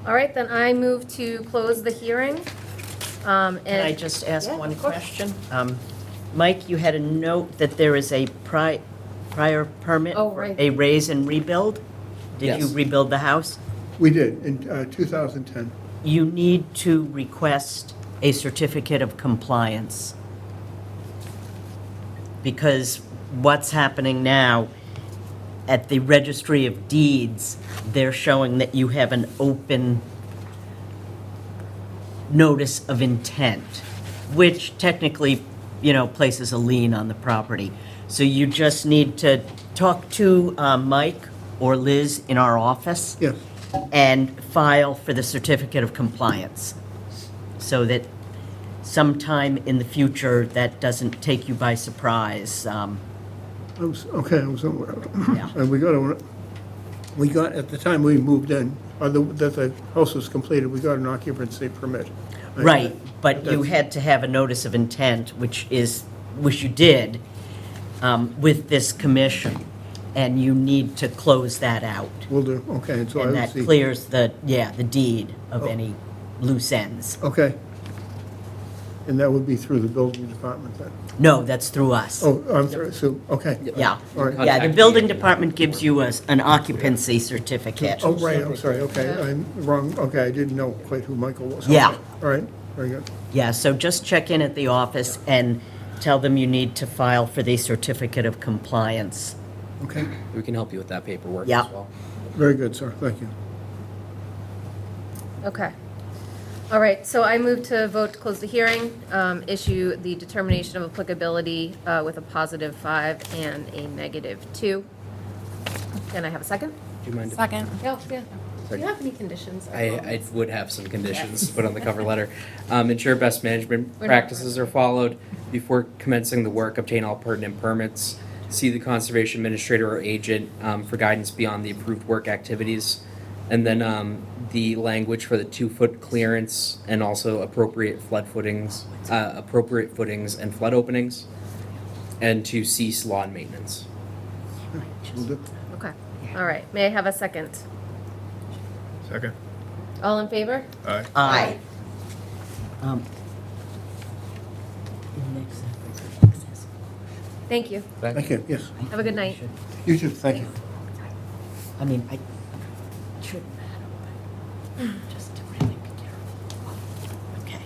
All right, then I move to close the hearing. Can I just ask Yeah, one of course. question? Mike, you had a note that there is a prior permit Oh, for right. a raise and rebuild? Did you Yes. rebuild the house? We did, in 2010. You need to request a certificate of compliance. Because what's happening now, at the Registry of Deeds, they're showing that you have an open notice of intent, which technically, places a lien on the property. So you just need to talk to Mike or Liz in our office. Yes. And file for the certificate of compliance, so that sometime in the future, that doesn't take you by surprise. I was aware of it. Yeah. And we got, at the time we moved in, or that the house was completed, we got an occupancy permit. Right, but you That's- had to have a notice of intent, which you did, with this commission. and you need to close that out. Will do, okay, and so I And will that see. clears the deed of Oh. any loose ends. Okay. And that would be through the building department then? No, that's through us. Oh, I'm sorry, so, okay. Yeah, All right. yeah, the Contact building me. department gives you an occupancy certificate. Oh, right, I'm sorry, okay, I'm wrong, okay, I didn't know quite who Michael was. Yeah. Okay, all right, very good. Yeah, so just check in at the office and tell them you need to file for the certificate of compliance. Okay, We can help you with that paperwork Yeah. as well. very good, sir, thank you. Okay. All right, so I move to vote to close the hearing, issue the determination of applicability with a +5 and a -2. Can I have a second? Do you mind? if- Second. Yeah, yeah. Do Sorry. you have any conditions? I would have some conditions to put on the cover letter. Ensure best management We're not- practices are followed before commencing the work, obtain all pertinent permits, see the conservation administrator or agent for guidance beyond the approved work activities. And then the language for the 2-foot clearance and also appropriate footings and flood openings. And to cease lawn maintenance. Will do. Okay, all right. May I have a second? Second. All in favor? Aye. Aye. Thank you. Thank you, yes. Have a good night. You too, thank you. I mean, I shouldn't matter, but just to really be careful. Okay.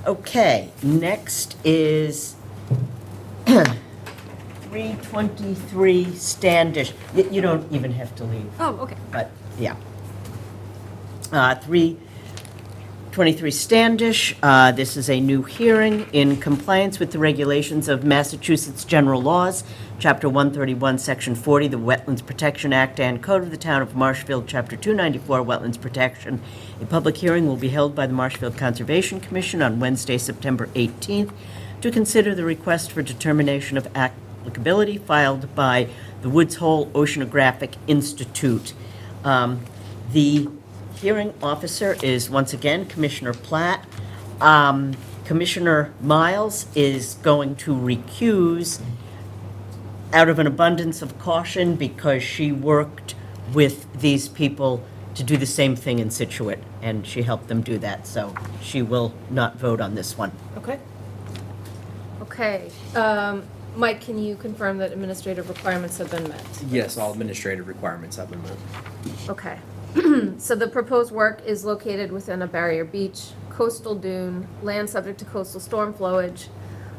Okay, next is 323 Standish. You don't even have to leave, Oh, okay. but, yeah. 323 Standish, this is a new hearing in compliance with the regulations of Massachusetts General Laws, Chapter 131, Section 40, the Wetlands Protection Act, and Code of the Town of Marshfield, Chapter 294, Wetlands Protection. A public hearing will be held by the Marshfield Conservation Commission on Wednesday, September 18th, to consider the request for determination of applicability filed by the Woods Hole Oceanographic Institute. The hearing officer is, once again, Commissioner Platt. Commissioner Miles is going to recuse out of an abundance of caution because she worked with these people to do the same thing in Situate, and she helped them do that, so she will not vote on this one. Okay. Okay. Mike, can you confirm that administrative requirements have been met? Yes, all administrative requirements have been met. Okay. So the proposed work is located within a barrier beach, coastal dune, land subject to coastal storm flowage.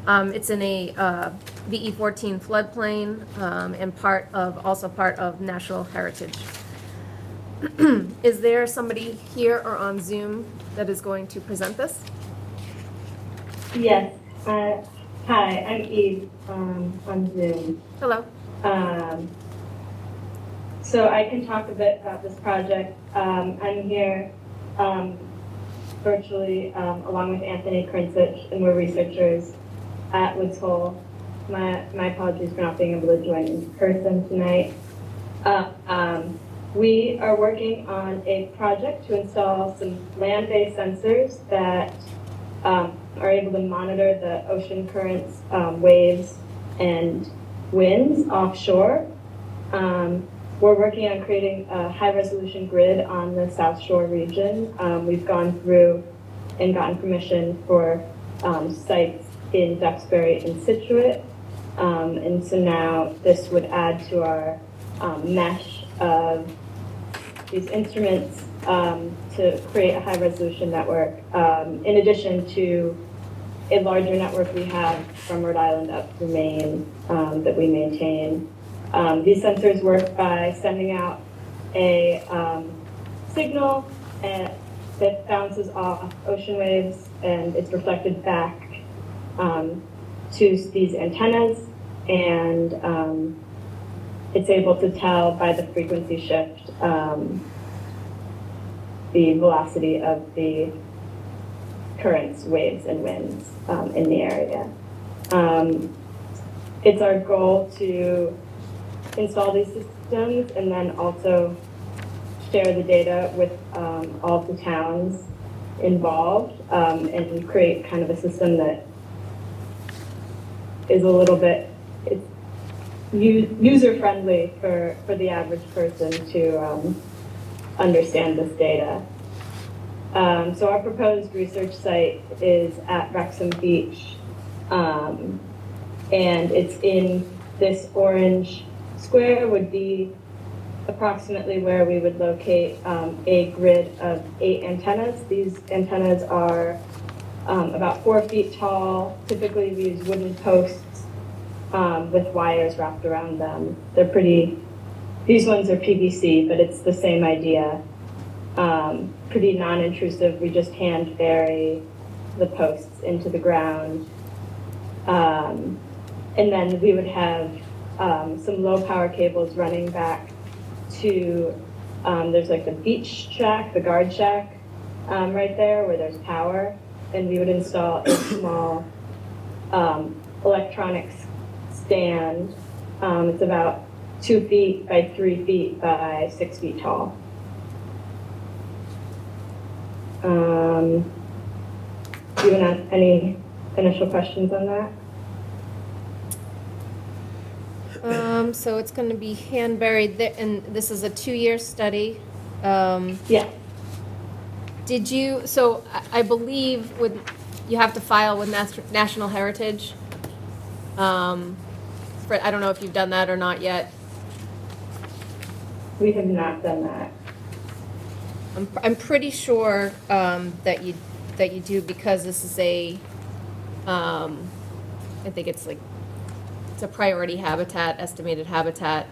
It's in a VE 14 floodplain and also part of natural heritage. Is there somebody here or on Zoom that is going to present this? Yes. Hi, I'm Eve on Zoom. Hello. So I can talk a bit about this project. I'm here virtually along with Anthony Krinsich, and we're researchers at Woods Hole. My apologies for not being able to join in person tonight. We are working on a project to install some land-based sensors that are able to monitor the ocean currents, waves, and winds offshore. We're working on creating a high-resolution grid on the South Shore region. We've gone through and gotten permission for sites in Duxbury and Situate. And so now this would add to our mesh of these instruments to create a high-resolution network, in addition to a larger network we have from Rhode Island up to Maine that we maintain. These sensors work by sending out a signal that bounces off ocean waves, and it's reflected back to these antennas, and it's able to tell by the frequency shift the velocity of the currents, waves, and winds in the area. It's our goal to install these systems and then also share the data with all of the towns involved and create kind of a system that is a little bit, it's user-friendly for the average person to understand this data. So our proposed research site is at Wrexham Beach, and it's in this orange square would be approximately where we would locate a grid of 8 antennas. These antennas are about 4 feet tall. Typically we use wooden posts with wires wrapped around them. They're these ones are PVC, but it's the same idea. Pretty non-intrusive. We just hand bury the posts into the ground. And then we would have some low power cables running back to, there's like the beach shack, the guard shack right there where there's power. And we would install a small electronics stand. It's about 2 feet by 3 feet by 6 feet tall. Do you have any initial questions on that? So it's going to be hand buried, and this is a 2-year study. Yeah. Did you, so I believe you have to file with National Heritage. I don't know if you've done that or not yet. We have not done that. I'm pretty sure that you do, because this is I think it's a priority habitat, estimated habitat.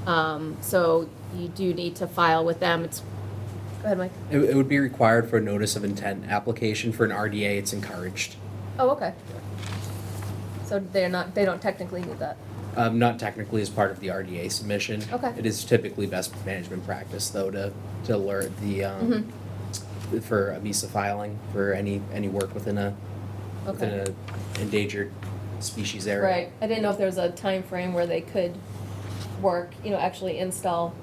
So you do need to file with them. Go ahead, Mike. It would be required for a notice of intent application. For an RDA, it's encouraged. Oh, okay. So they don't technically need that. Not technically as part of the RDA submission. Okay. It is typically best management practice, though, to alert the, for a visa filing for any work within a endangered species area. Right. I didn't know if there was a time frame where they could work, actually install,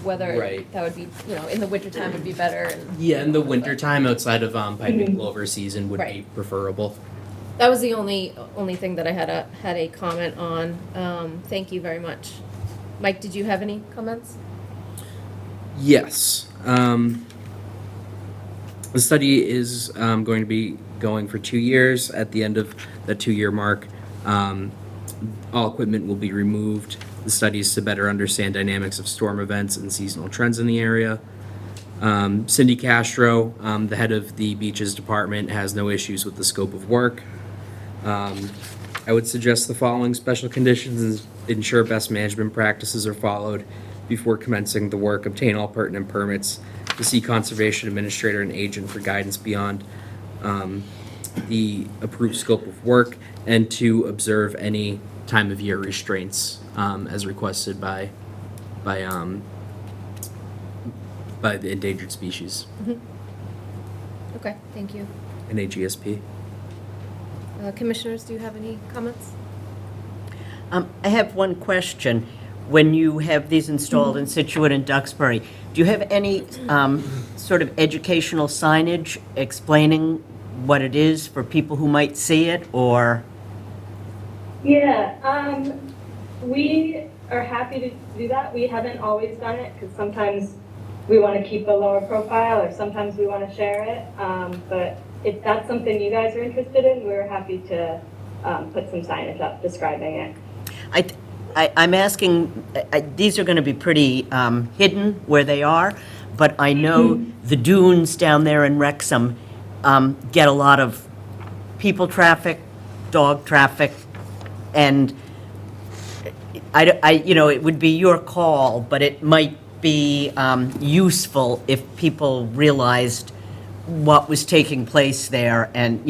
whether Right. that would be, in the wintertime would be better. Yeah, in the wintertime, outside of piping plover season would be Right. preferable. That was the only thing that I had a comment on. Thank you very much. Mike, did you have any comments? Yes. The study is going to be going for 2 years. At the end of the 2-year mark, all equipment will be removed. The study is to better understand dynamics of storm events and seasonal trends in the area. Cindy Castro, the head of the beaches department, has no issues with the scope of work. I would suggest the following special conditions and ensure best management practices are followed before commencing the work. Obtain all pertinent permits, to see conservation administrator and agent for guidance beyond the approved scope of work, and to observe any time of year restraints as requested by the endangered species Okay, thank you. and AGSP. Commissioners, do you have any comments? I have one question. When you have these installed in Situate and Duxbury, do you have any sort of educational signage explaining what it is for people who might see it, or? Yeah, we are happy to do that. We haven't always done it because sometimes we want to keep a lower profile or sometimes we want to share it. But if that's something you guys are interested in, we're happy to put some signage up describing it. I'm asking, these are going to be pretty hidden where they are, but I know the dunes down there in Wrexham get a lot of people traffic, dog traffic, and it would be your call, but it might be useful if people realized what was taking place there and,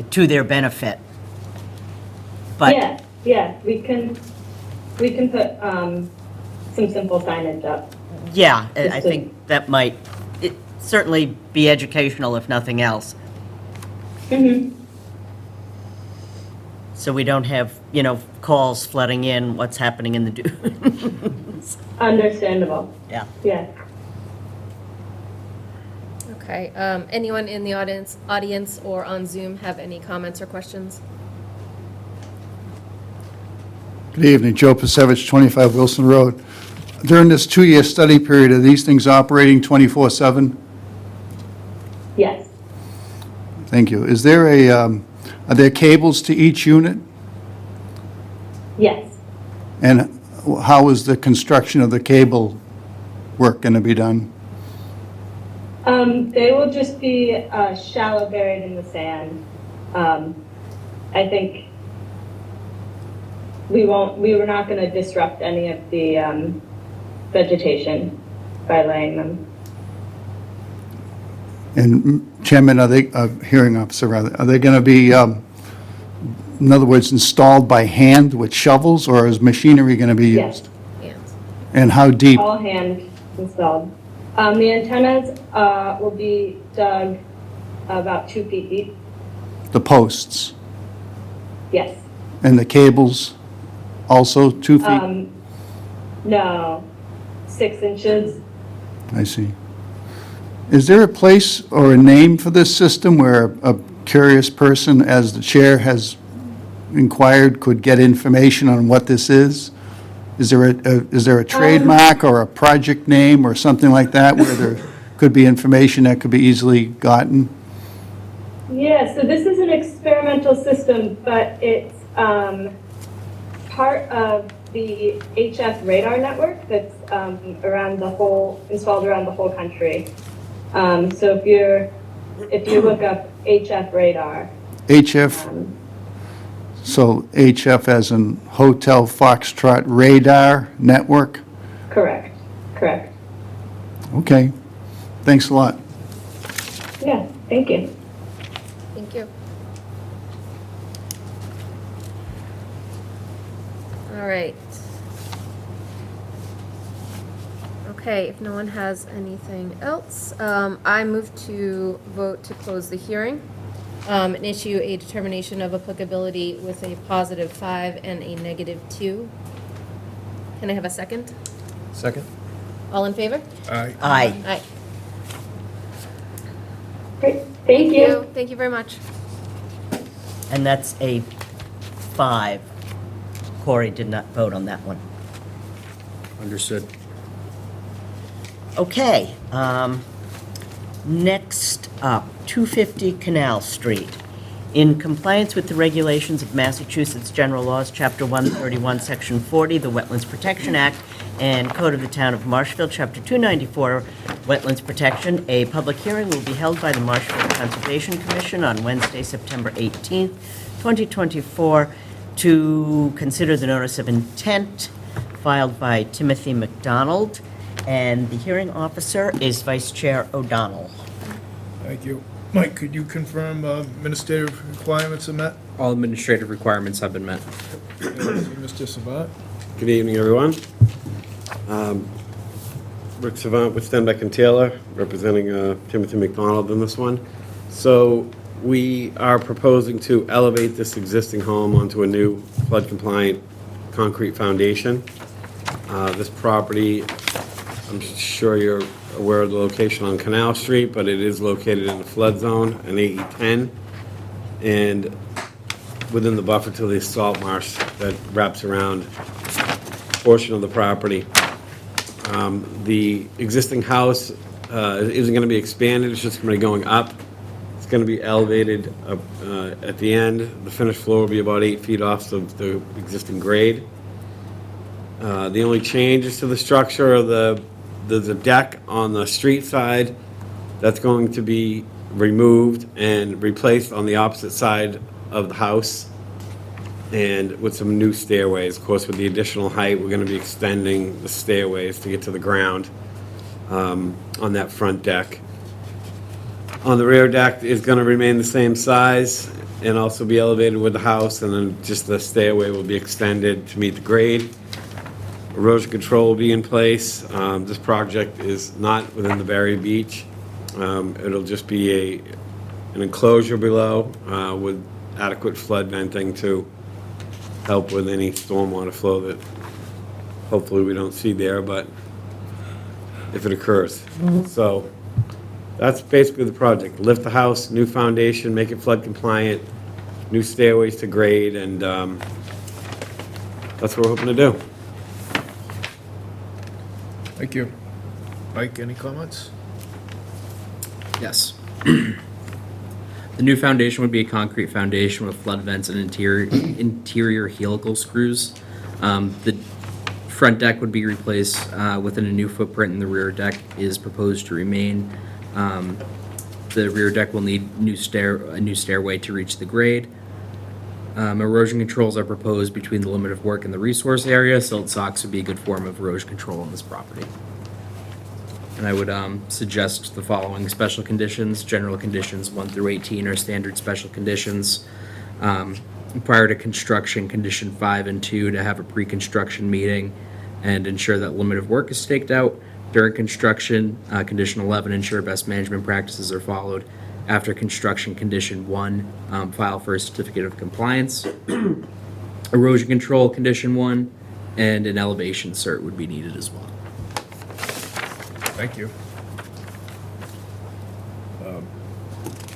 to their benefit. But Yeah, we can put some simple signage up. yeah, I think that might certainly be educational, if nothing else. So we don't have, calls flooding in, what's happening in the dunes. Understandable. Yeah. Yeah. Okay, anyone in the audience or on Zoom have any comments or questions? Good evening, Joe Pasevich, 25 Wilson Road. During this 2-year study period, are these things operating 24/7? Yes. Thank you. Is there are there cables to each unit? Yes. And how is the construction of the cable work going to be done? They will just be shallow buried in the sand. I think we were not going to disrupt any of the vegetation by laying them. And Chairman, hearing officer rather, are they going to be, in other words, installed by hand with shovels, or is machinery going to be used? Yes. And how deep? All hand installed. The antennas will be dug about 2 feet deep. The posts? Yes. And the cables also 2 feet? No, 6 inches. I see. Is there a place or a name for this system where a curious person, as the chair has inquired, could get information on what this is? Is there a trademark or a project name or something like that where there could be information that could be easily gotten? Yeah, so this is an experimental system, but it's part of the HF radar network that's installed around the whole country. So if you look up HF radar. HF, so HF as in Hotel Foxtrot Radar Network? Correct. Okay, thanks a lot. Yeah, thank you. Thank you. All right. Okay, if no one has anything else, I move to vote to close the hearing and issue a determination of applicability with a +5 and a -2. Can I have a second? Second? All in favor? Aye. Aye. Aye. Great, thank you. Thank you very much. And that's a 5. Corey did not vote on that one. Understood. Okay, next up, 250 Canal Street. In compliance with the regulations of Massachusetts General Laws, Chapter 131, Section 40, the Wetlands Protection Act, and Code of the Town of Marshfield, Chapter 294, Wetlands Protection, a public hearing will be held by the Marshfield Conservation Commission on Wednesday, September 18th, 2024, to consider the notice of intent filed by Timothy McDonald, and the hearing officer is Vice Chair O'Donnell. Thank you. Mike, could you confirm administrative requirements are met? All administrative requirements have been met. Mr. Savant? Good evening, everyone. Rick Savant with Stenbeck and Taylor, representing Timothy McDonald in this one. So we are proposing to elevate this existing home onto a new flood-compliant concrete foundation. This property, I'm sure you're aware of the location on Canal Street, but it is located in the flood zone, an AE10, and within the buffer to the salt marsh that wraps around a portion of the property. The existing house isn't going to be expanded, it's just going to be going up. It's going to be elevated at the end. The finished floor will be about 8 feet off of the existing grade. The only changes to the structure are there's a deck on the street side that's going to be removed and replaced on the opposite side of the house, and with some new stairways. Of course, with the additional height, we're going to be extending the stairways to get to the ground on that front deck. On the rear deck is going to remain the same size and also be elevated with the house, and then just the stairway will be extended to meet the grade. Erosion control will be in place. This project is not within the Barry Beach. It'll just be an enclosure below with adequate flood venting to help with any stormwater flow that hopefully we don't see there, but if it occurs. So that's basically the project. Lift the house, new foundation, make it flood compliant, new stairways to grade, and that's what we're hoping to do. Thank you. Mike, any comments? Yes. The new foundation would be a concrete foundation with flood vents and interior helical screws. The front deck would be replaced within a new footprint, and the rear deck is proposed to remain. The rear deck will need a new stairway to reach the grade. Erosion controls are proposed between the limit of work and the resource area. Silt socks would be a good form of erosion control on this property. And I would suggest the following special conditions. General conditions 1 through 18 are standard special conditions. Prior to construction, condition 5 and 2 to have a pre-construction meeting and ensure that limit of work is staked out. During construction, condition 11, ensure best management practices are followed. After construction, condition 1, file for a certificate of compliance. Erosion control, condition 1, and an elevation cert would be needed as well. Thank you.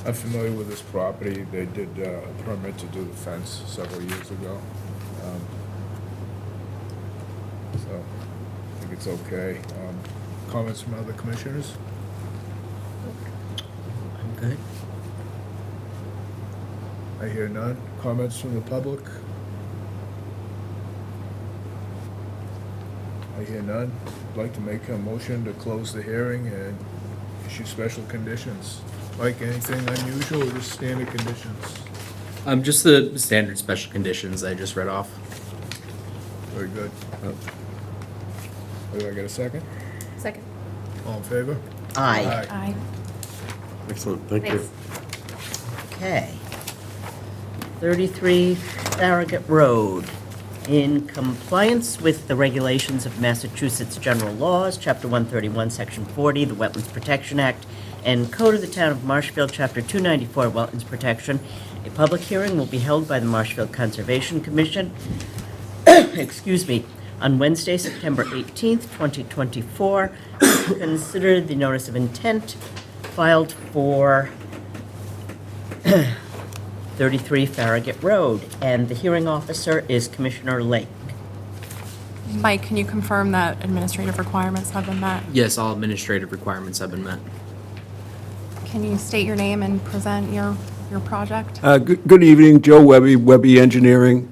I'm familiar with this property. They did a permit to do the fence several years ago. So I think it's okay. Comments from other commissioners? I'm good. I hear none. Comments from the public? I hear none. I'd like to make a motion to close the hearing and issue special conditions. Mike, anything unusual or just standard conditions? Just the standard special conditions I just read off. Very good. Do I get a second? Second. All in favor? Aye. Aye. Excellent, thank you. Thanks. Okay. 33 Farragut Road. In compliance with the regulations of Massachusetts General Laws, Chapter 131, Section 40, the Wetlands Protection Act, and Code of the Town of Marshfield, Chapter 294, Wetlands Protection, a public hearing will be held by the Marshfield Conservation Commission, excuse me, on Wednesday, September 18th, 2024, to consider the notice of intent filed for 33 Farragut Road, and the hearing officer is Commissioner Lake. Mike, can you confirm that administrative requirements have been met? Yes, all administrative requirements have been met. Can you state your name and present your project? Good evening, Joe Webby Engineering.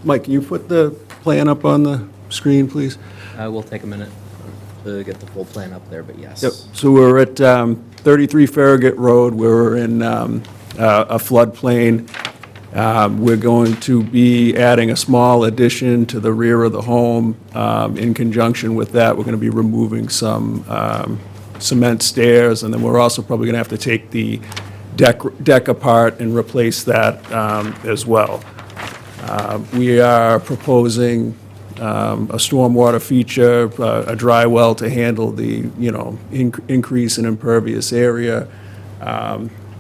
Mike, can you put the plan up on the screen, please? We'll take a minute to get the full plan up there, but yes. Yep, so we're at 33 Farragut Road. We're in a floodplain. We're going to be adding a small addition to the rear of the home. In conjunction with that, we're going to be removing some cement stairs, and then we're also probably going to have to take the deck apart and replace that as well. We are proposing a stormwater feature, a dry well to handle the, increase in impervious area,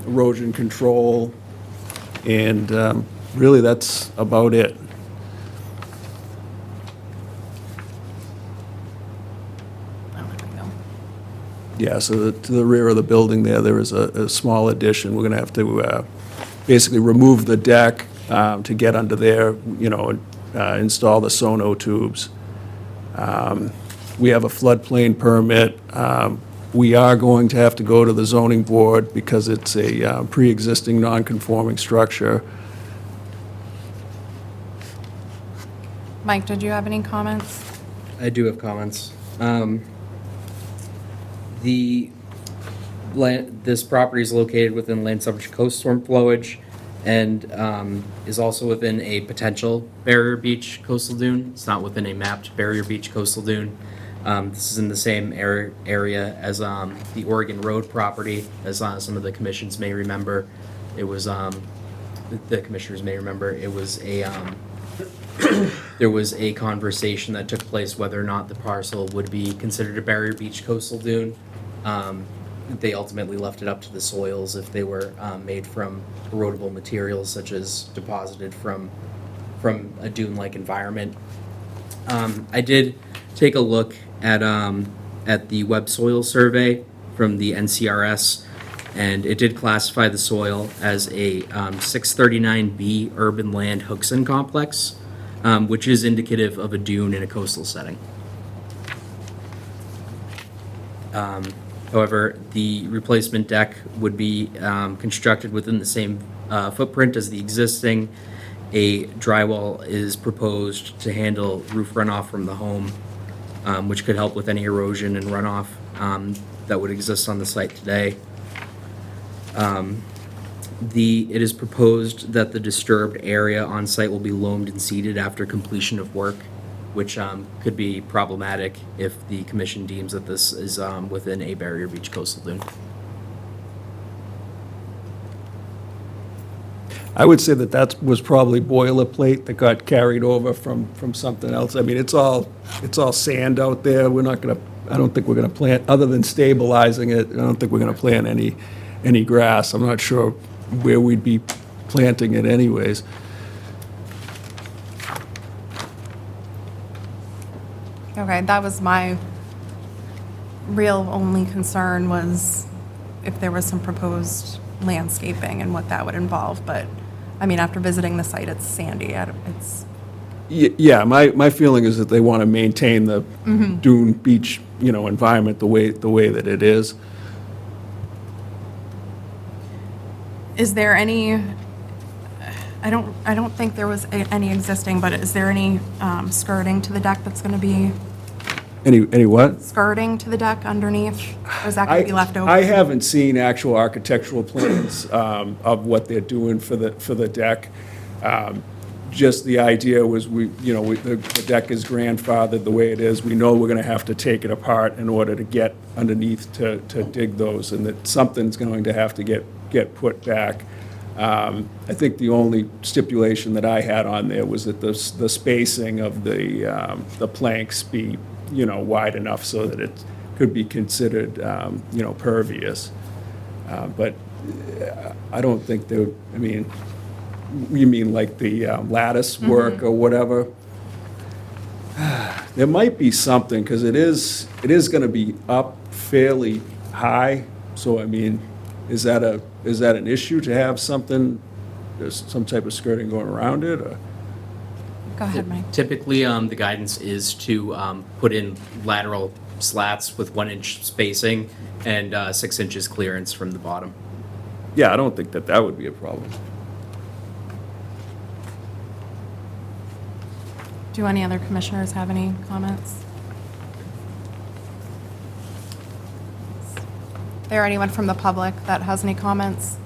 erosion control, and really that's about it. Yeah, so to the rear of the building there is a small addition. We're going to have to basically remove the deck to get under there, install the sono tubes. We have a floodplain permit. We are going to have to go to the zoning board because it's a pre-existing non-conforming structure. Mike, did you have any comments? I do have comments. This property is located within land subject to coast storm flowage and is also within a potential barrier beach coastal dune. It's not within a mapped barrier beach coastal dune. This is in the same area as the Oregon Road property, as some of the commissions may remember. It was, the commissioners may remember, it was a, there was a conversation that took place whether or not the parcel would be considered a barrier beach coastal dune. They ultimately left it up to the soils if they were made from erodible materials such as deposited from a dune-like environment. I did take a look at the web soil survey from the NCRS, and it did classify the soil as a 639B urban land Hookson complex. which is indicative of a dune in a coastal setting. However, the replacement deck would be constructed within the same footprint as the existing. A drywall is proposed to handle roof runoff from the home, which could help with any erosion and runoff that would exist on the site today. It is proposed that the disturbed area on site will be loamed and seeded after completion of work, which could be problematic if the commission deems that this is within a barrier beach coastal dune. I would say that was probably boilerplate that got carried over from something else. I mean, it's all sand out there. I don't think we're gonna plant, other than stabilizing it, I don't think we're gonna plant any grass. I'm not sure where we'd be planting it anyways. Okay, that was my real only concern, was if there was some proposed landscaping and what that would involve, but, I mean, after visiting the site, it's sandy, it's, Yeah, my feeling is that they want to maintain the dune beach, environment the way that it is. is there any, I don't think there was any existing, but is there any skirting to the deck that's gonna be, Any what? skirting to the deck underneath? Or is that gonna be left open? I haven't seen actual architectural plans of what they're doing for the deck. Just the idea was the deck is grandfathered the way it is. We know we're gonna have to take it apart in order to get underneath to dig those, and that something's going to have to get put back. I think the only stipulation that I had on there was that the spacing of the planks be, wide enough so that it could be considered, pervious. But I don't think you mean like the lattice work or whatever? There might be something, because it is gonna be up fairly high, so I mean, is that an issue to have something, there's some type of skirting going around it, or? Go ahead, Mike. Typically, the guidance is to put in lateral slats with 1-inch spacing and 6 inches clearance from the bottom. Yeah, I don't think that would be a problem. Do any other commissioners have any comments? Is there anyone from the public that has any comments?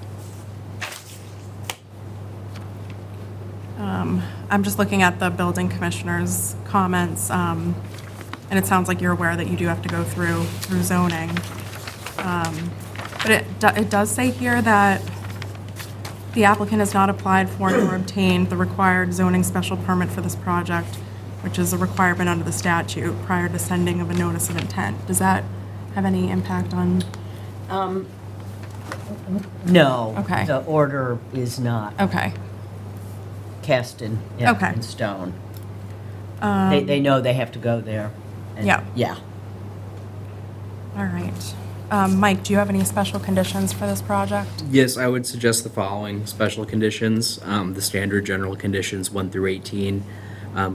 I'm just looking at the building commissioner's comments, and it sounds like you're aware that you do have to go through zoning. But it does say here that the applicant has not applied for nor obtained the required zoning special permit for this project, which is a requirement under the statute, prior to sending of a notice of intent. Does that have any impact on? No. Okay. The order is not Okay. cast in Okay. in stone. They know they have to go there. and- Yeah. Yeah. All right. Mike, do you have any special conditions for this project? Yes, I would suggest the following special conditions. The standard general conditions 1 through 18.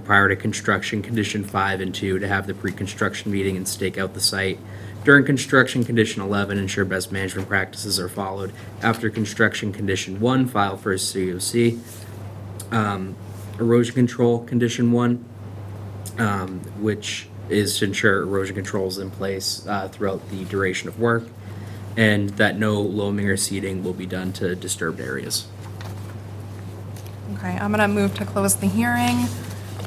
Prior to construction, condition 5 and 2, to have the pre-construction meeting and stake out the site. During construction, condition 11, ensure best management practices are followed. After construction, condition 1, file for a COC. Erosion control, condition 1, which is to ensure erosion control is in place throughout the duration of work, and that no loaming or seeding will be done to disturbed areas. Okay, I'm gonna move to close the hearing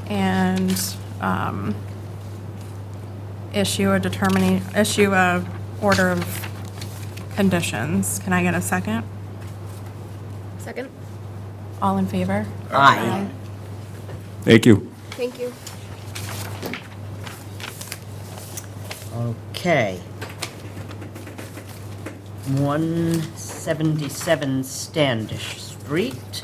and issue a order of conditions. Can I get a second? Second? All in favor? Aye. Thank you. Thank you. Okay. 177 Standish Street.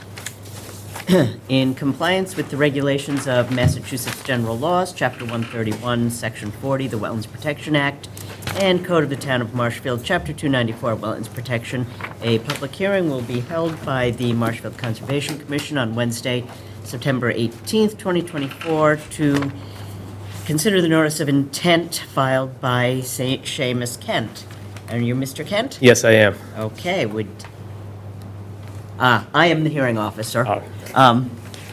In compliance with the regulations of Massachusetts General Laws, Chapter 131, Section 40, the Wetlands Protection Act, and Code of the Town of Marshfield, Chapter 294, Wetlands Protection, a public hearing will be held by the Marshfield Conservation Commission on Wednesday, September 18th, 2024, to consider the notice of intent filed by Seamus Kent. And you're Mr. Kent? Yes, I am. Okay, I am the hearing officer.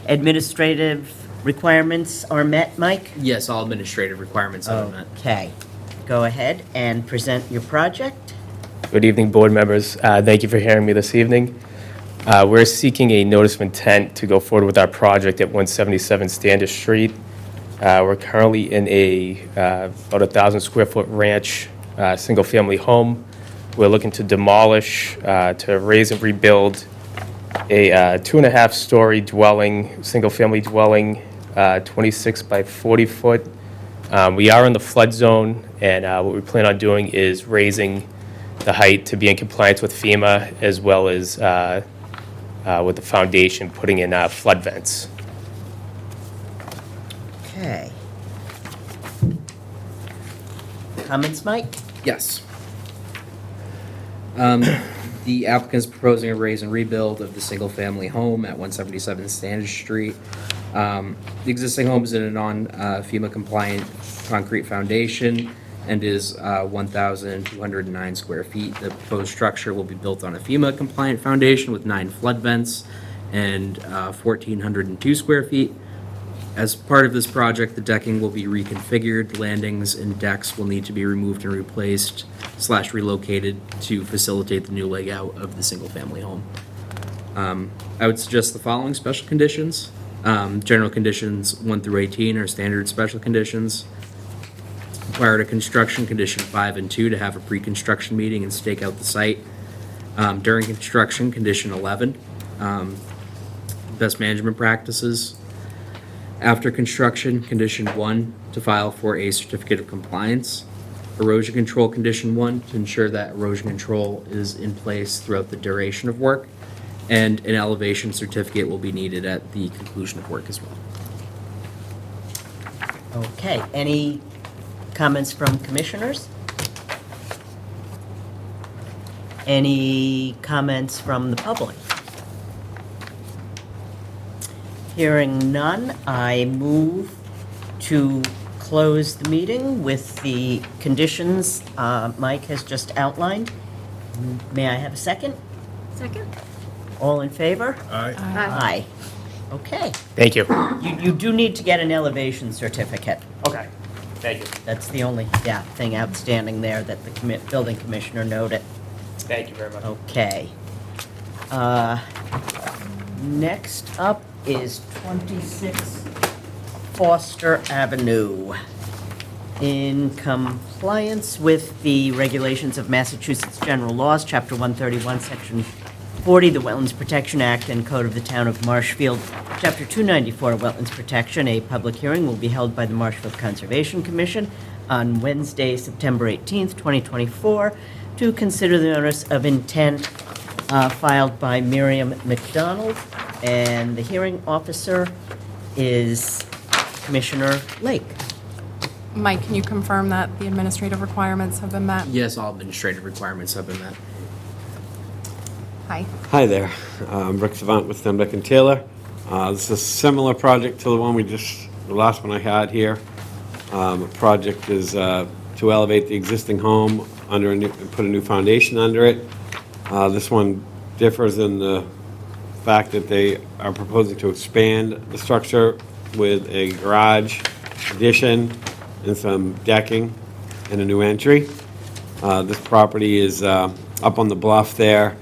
Administrative requirements are met, Mike? Yes, all administrative requirements have been met. Okay, go ahead and present your project. Good evening, board members. Thank you for hearing me this evening. We're seeking a notice of intent to go forward with our project at 177 Standish Street. We're currently in about 1,000 square foot ranch, single-family home. We're looking to demolish, to raise and rebuild a 2.5-story dwelling, single-family dwelling, 26 by 40 foot. We are in the flood zone, and what we plan on doing is raising the height to be in compliance with FEMA, as well as with the foundation, putting in flood vents. Okay. Comments, Mike? Yes. The applicant's proposing a raise and rebuild of the single-family home at 177 Standish Street. The existing home is in a non-FEMA compliant concrete foundation and is 1,209 square feet. The proposed structure will be built on a FEMA compliant foundation with 9 flood vents and 1,402 square feet. As part of this project, the decking will be reconfigured. Landings and decks will need to be removed and replaced / relocated to facilitate the new layout of the single-family home. I would suggest the following special conditions. General conditions 1 through 18 are standard special conditions. Prior to construction, condition 5 and 2 to have a pre-construction meeting and stake out the site. During construction, condition 11, best management practices. After construction, condition 1 to file for a certificate of compliance. Erosion control, condition 1 to ensure that erosion control is in place throughout the duration of work. And an elevation certificate will be needed at the conclusion of work as well. Okay, any comments from commissioners? Any comments from the public? Hearing none, I move to close the meeting with the conditions Mike has just outlined. May I have a second? Second? All in favor? Aye. Aye. Okay. Thank you. You do need to get an elevation certificate. Okay, thank you. That's the only, thing outstanding there that the building commissioner noted. Thank you very much. Okay. Next up is 26 Foster Avenue. In compliance with the regulations of Massachusetts General Laws, Chapter 131, Section 40, the Wetlands Protection Act, and Code of the Town of Marshfield, Chapter 294, Wetlands Protection, a public hearing will be held by the Marshfield Conservation Commission on Wednesday, September 18th, 2024, to consider the notice of intent filed by Miriam McDonald, and the hearing officer is Commissioner Lake. Mike, can you confirm that the administrative requirements have been met? Yes, all administrative requirements have been met. Hi. Hi there. I'm Rick Savant with Stenbeck and Taylor. This is a similar project to the last one I had here. The project is to elevate the existing home put a new foundation under it. This one differs in the fact that they are proposing to expand the structure with a garage addition and some decking and a new entry. This property is up on the bluff there.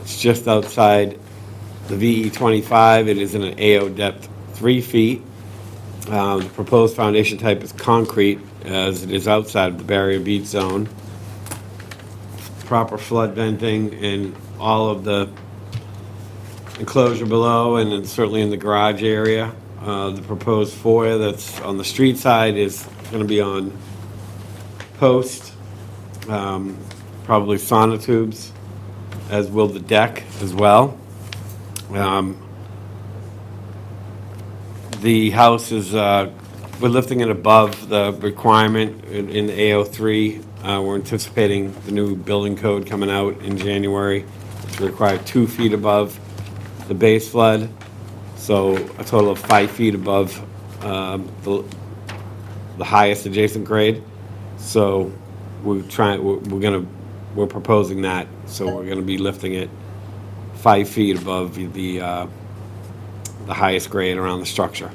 It's just outside the VE 25. It is in an AO depth 3 feet. The proposed foundation type is concrete, as it is outside of the barrier bead zone. Proper flood venting in all of the enclosure below, and then certainly in the garage area. The proposed foyer that's on the street side is going to be on post, probably sonotubes, as will the deck as well. The house is, we're lifting it above the requirement in the AO3. We're anticipating the new building code coming out in January to require 2 feet above the base flood. So a total of 5 feet above the highest adjacent grade. So we're proposing that, so we're gonna be lifting it 5 feet above the highest grade around the structure.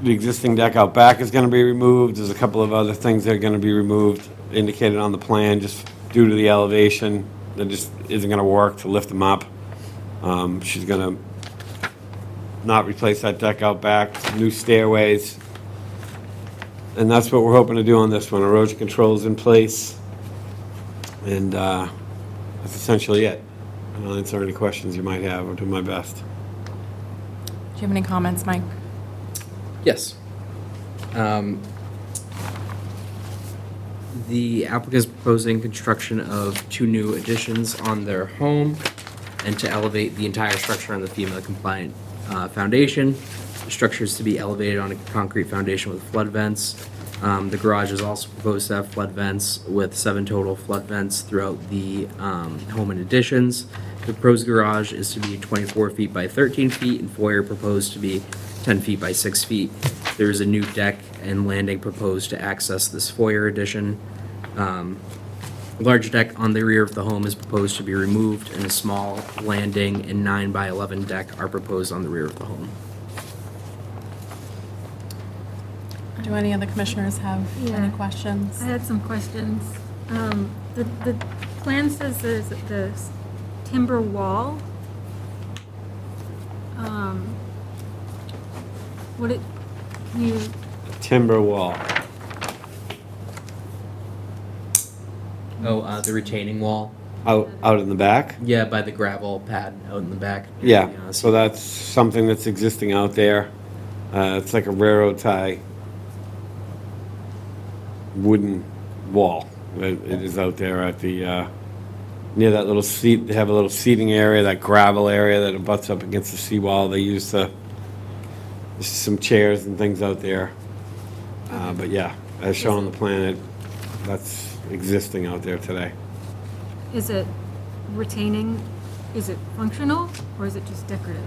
The existing deck out back is gonna be removed. There's a couple of other things that are gonna be removed, indicated on the plan, just due to the elevation. That just isn't gonna work to lift them up. She's gonna not replace that deck out back, new stairways. And that's what we're hoping to do on this one. Erosion control's in place. And that's essentially it. I'll answer any questions you might have. I'll do my best. Do you have any comments, Mike? Yes. The applicant is proposing construction of 2 new additions on their home and to elevate the entire structure on the FEMA compliant foundation. The structure is to be elevated on a concrete foundation with flood vents. The garage is also proposed to have flood vents with 7 total flood vents throughout the home and additions. The proposed garage is to be 24 feet by 13 feet and foyer proposed to be 10 feet by 6 feet. There is a new deck and landing proposed to access this foyer addition. Large deck on the rear of the home is proposed to be removed, and a small landing and 9 by 11 deck are proposed on the rear of the home. Do any of the commissioners have any Yeah. questions? I had some questions. The plan says there's the timber wall. Can you, Timber wall. Oh, the retaining wall? Out in the back? Yeah, by the gravel pad out in the back. Yeah, so that's something that's existing out there. It's like a railroad tie wooden wall. It is out there at the, near that little seat, they have a little seating area, that gravel area that abuts up against the seawall. They use there's some chairs and things out there. But yeah, as shown on the plan, that's existing out there today. is it retaining, is it functional or is it just decorative?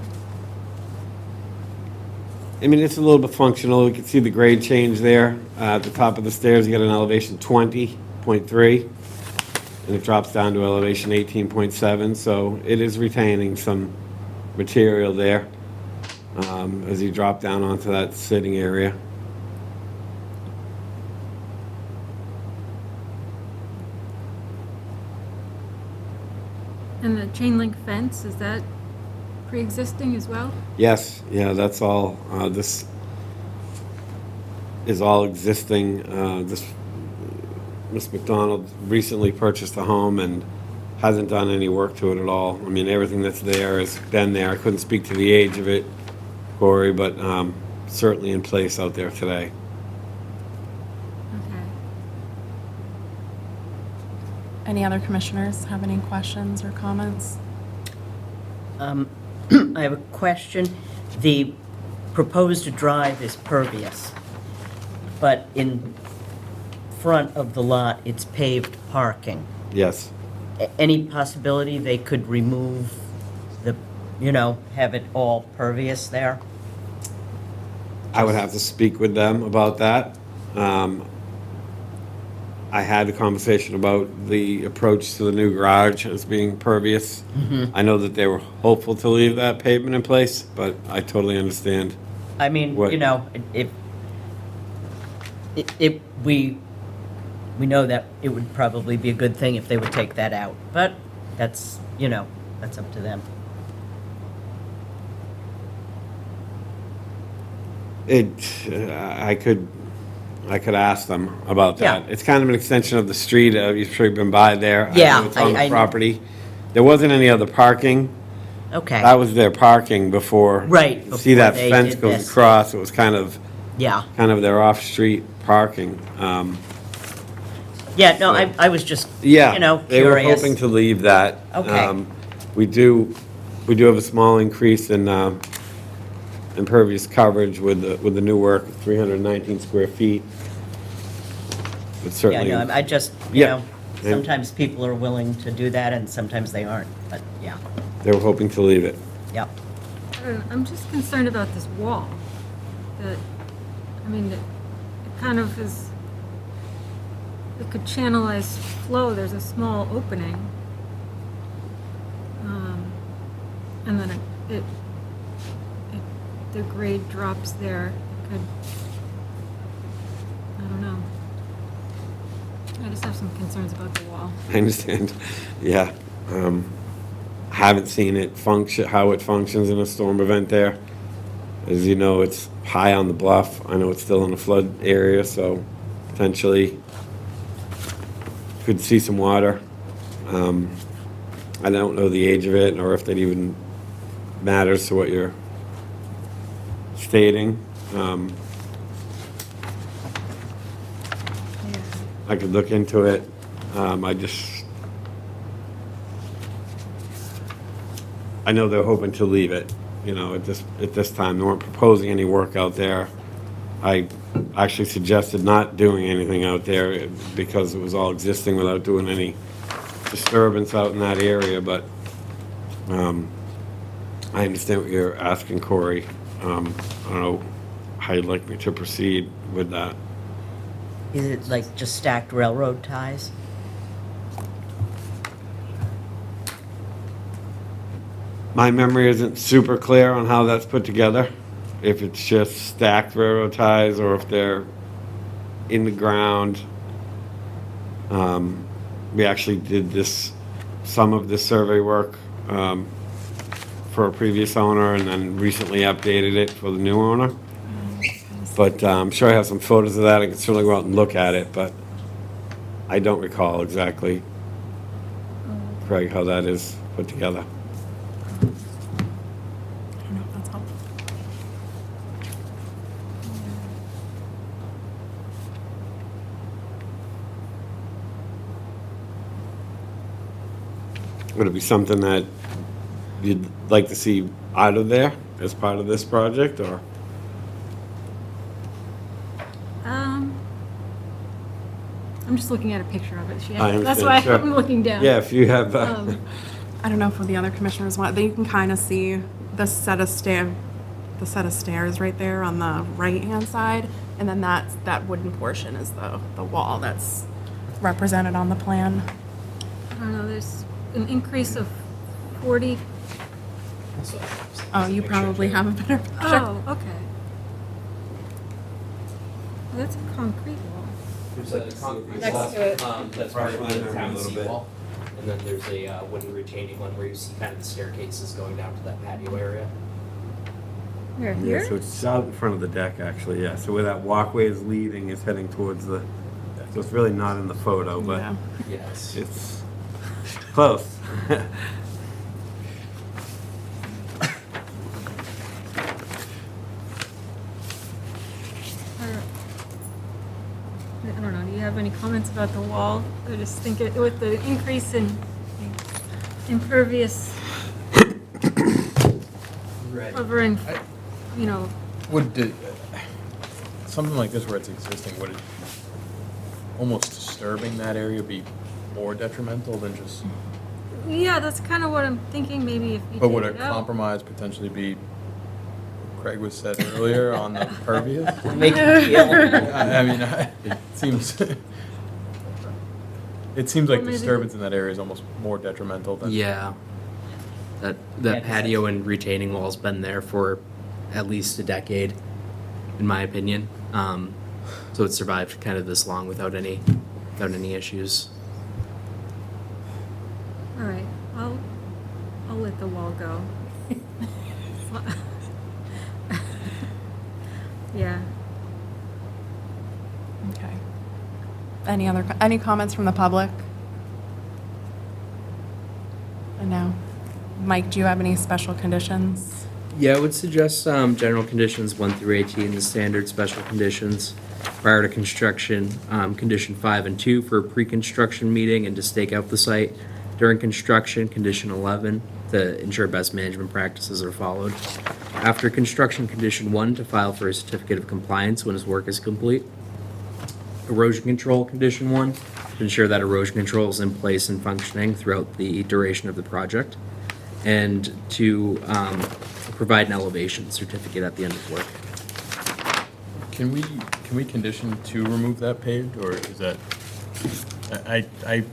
I mean, it's a little bit functional. You can see the grade change there. At the top of the stairs, you get an elevation 20.3, and it drops down to elevation 18.7, so it is retaining some material there as you drop down onto that sitting area. And the chain link fence, is that pre-existing as well? Yes, yeah, that's all, this is all existing. Ms. McDonald recently purchased a home and hasn't done any work to it at all. I mean, everything that's there has been there. I couldn't speak to the age of it, Corey, but certainly in place out there today. Okay. Any other commissioners have any questions or comments? I have a question. The proposed drive is pervious, but in front of the lot, it's paved parking. Yes. Any possibility they could remove the, have it all pervious there? I would have to speak with them about that. I had a conversation about the approach to the new garage as being pervious. Mhm. I know that they were hopeful to leave that pavement in place, but I totally understand. I mean, What- if we know that it would probably be a good thing if they would take that out, but that's, that's up to them. I could ask them about that. Yeah. It's kind of an extension of the street. You've sure been by there. Yeah, I know it's on I- the property. There wasn't any other parking. Okay. That was their parking before. Right, See before that they fence did goes this. across. It was kind of Yeah. their off-street parking. Yeah, no, I was just, Yeah, they were curious. hoping to leave that. Okay. We do have a small increase in impervious coverage with the new work, 319 square feet. But Yeah, certainly. no, I just, Yeah. And sometimes people are willing to do that and sometimes they aren't, but yeah, they were hoping to leave it. yep. I'm just concerned about this wall. That, I mean, it kind of is, it could channelize flow. There's a small opening. And then the grade drops there. It could, I don't know. I just have some concerns about the wall. I understand. Yeah. Haven't seen it function, how it functions in a storm event there. As you know, it's high on the bluff. I know it's still in a flood area, so potentially could see some water. I don't know the age of it or if that even matters to what you're stating. I could look into it. I know they're hoping to leave it, at this time. They weren't proposing any work out there. I actually suggested not doing anything out there because it was all existing without doing any disturbance out in that area, but I understand what you're asking, Corey. I don't know how you'd like me to proceed with that. Is it like just stacked railroad ties? My memory isn't super clear on how that's put together. If it's just stacked railroad ties or if they're in the ground. We actually did some of this survey work for a previous owner and then recently updated it for the new owner. But I'm sure I have some photos of that. I can certainly go out and look at it, but I don't recall exactly, Craig, how that is put together. I don't know if that's helpful. Would it be something that you'd like to see out of there as part of this project, or? I'm just looking at a picture of it. I understand, That's why sure. I'm looking down. Yeah, if you have, I don't know if the other commissioners want, you can kind of see the set of stairs right there on the right-hand side, and then that wooden portion is the wall that's represented on the plan. I don't know, there's an increase of 40. Oh, you probably have a better picture. Oh, okay. Well, that's a concrete wall. There's a concrete Next wall, to it. that's part of the town seawall. And then there's a wooden retaining one where you see kind of the staircases going down to that patio area. Where, yeah, here? so it's out in front of the deck, actually, yeah. So where that walkway is leading is heading towards so it's really not in the photo, but Yeah. Yes. it's close. I don't know, do you have any comments about the wall? I just think with the increase in impervious covering, Would something like this where it's existing, would it almost disturbing that area be more detrimental than just? yeah, that's kind of what I'm thinking, maybe if you But take would a it out. compromise potentially be, Craig was said earlier, on the pervious? Make it feel. I mean, it seems, like maybe- disturbance in that area is almost more detrimental than. Yeah. That Yeah, patio and retaining wall's been there for at least a decade, in my opinion. So it survived kind of this long without any issues. All right, I'll let the wall go. Yeah. Okay. Any comments from the public? No. Mike, do you have any special conditions? Yeah, I would suggest general conditions 1 through 18, the standard special conditions. Prior to construction, condition 5 and 2 for a pre-construction meeting and to stake out the site. During construction, condition 11, to ensure best management practices are followed. After construction, condition 1, to file for a certificate of compliance when his work is complete. Erosion control, condition 1, to ensure that erosion control is in place and functioning throughout the duration of the project. And to provide an elevation certificate at the end of work. Can we condition to remove that paved, or is that, I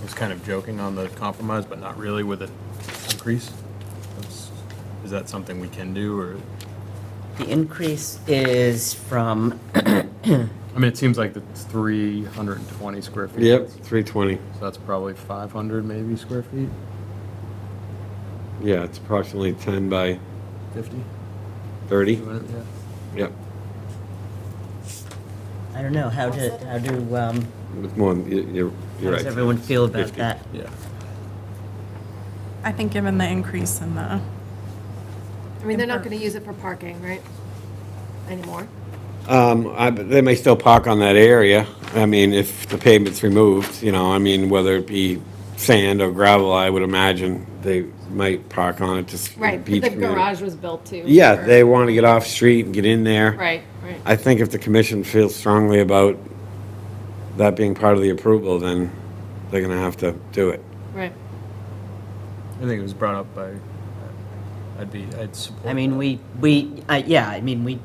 was kind of joking on the compromise, but not really with an increase? Is that something we can do, or? The increase is from, I mean, it seems like it's 320 square feet. Yep, 320. So that's probably 500 maybe square feet, Yeah, it's approximately 10 by 50? 30. Yeah. Yep. I don't know, how do, It's more, you're how right. does everyone feel about 50. that? Yeah. I think given the increase in the, I mean, they're not gonna use it for parking, right? Anymore? They may still park on that area. I mean, if the pavement's removed, I mean, whether it be sand or gravel, I would imagine they might park on it just. for Right, beach the community. garage was built too. Yeah, for- they want to get off street and get in there. Right, right. I think if the commission feels strongly about that being part of the approval, then they're gonna have to do it. Right. I think it was brought up by, I'd support. I mean, that.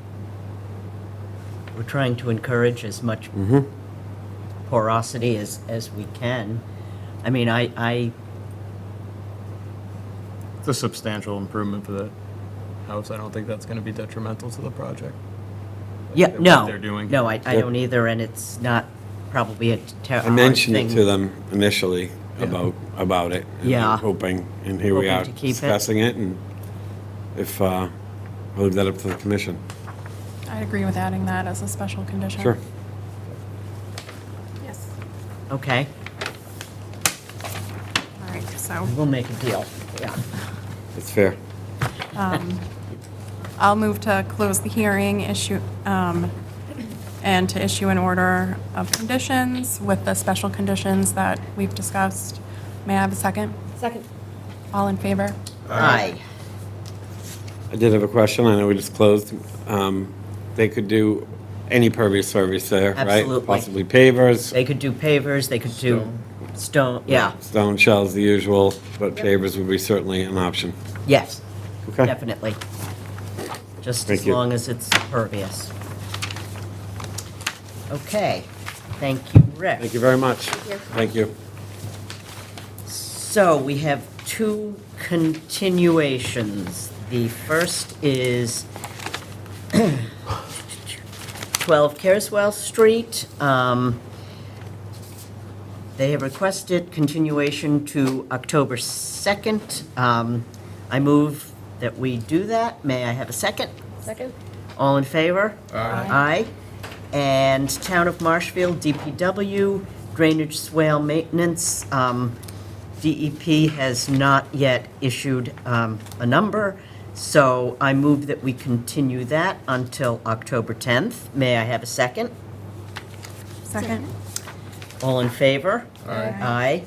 we're trying to encourage as much Mm-hmm. porosity as we can. I mean, I It's a substantial improvement for the house. I don't think that's gonna be detrimental to the project. yeah, What no, they're doing. no, I don't either, and it's not probably a I mentioned it thing. to them initially Yeah. about it. and Yeah. they're hoping, and here we Hoping are to keep it. discussing it, and if, I'll leave that up to the commission. I agree with adding that as a special condition. Sure. Yes. Okay, All right, so we'll make a deal, yeah. It's fair. I'll move to close the hearing, and to issue an order of conditions with the special conditions that we've discussed. May I have a second? Second. All in favor? Aye. I did have a question. I know we just closed. They could do any pervious surface there, right? Absolutely. Possibly pavers, They could do pavers, they could do stone, yeah, stone shells, the usual, but pavers would be certainly an option. yes, Okay. definitely. Just Thank as you. long as it's pervious. Okay, thank you, Rick. Thank you very much. Thank you. Thank you. So we have two continuations. The first is 12 Careswell Street. They have requested continuation to October 2nd. I move that we do that. May I have a second? Second? All in favor? Aye. And Town of Marshfield, DPW, drainage swale maintenance. DEP has not yet issued a number, so I move that we continue that until October 10th. May I have a second? Second. All in favor? Aye.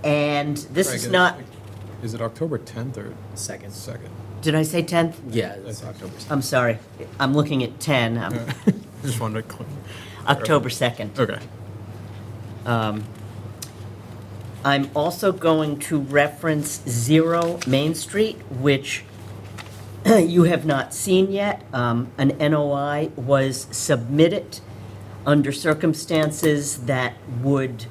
And this is not, Is it October 10th or? Second. Second. did I say 10th? Yeah, it's October. I'm sorry. I'm looking at 10. Just wanted to. October 2nd. Okay. I'm also going to reference 0 Main Street, which you have not seen yet. An NOI was submitted under circumstances that would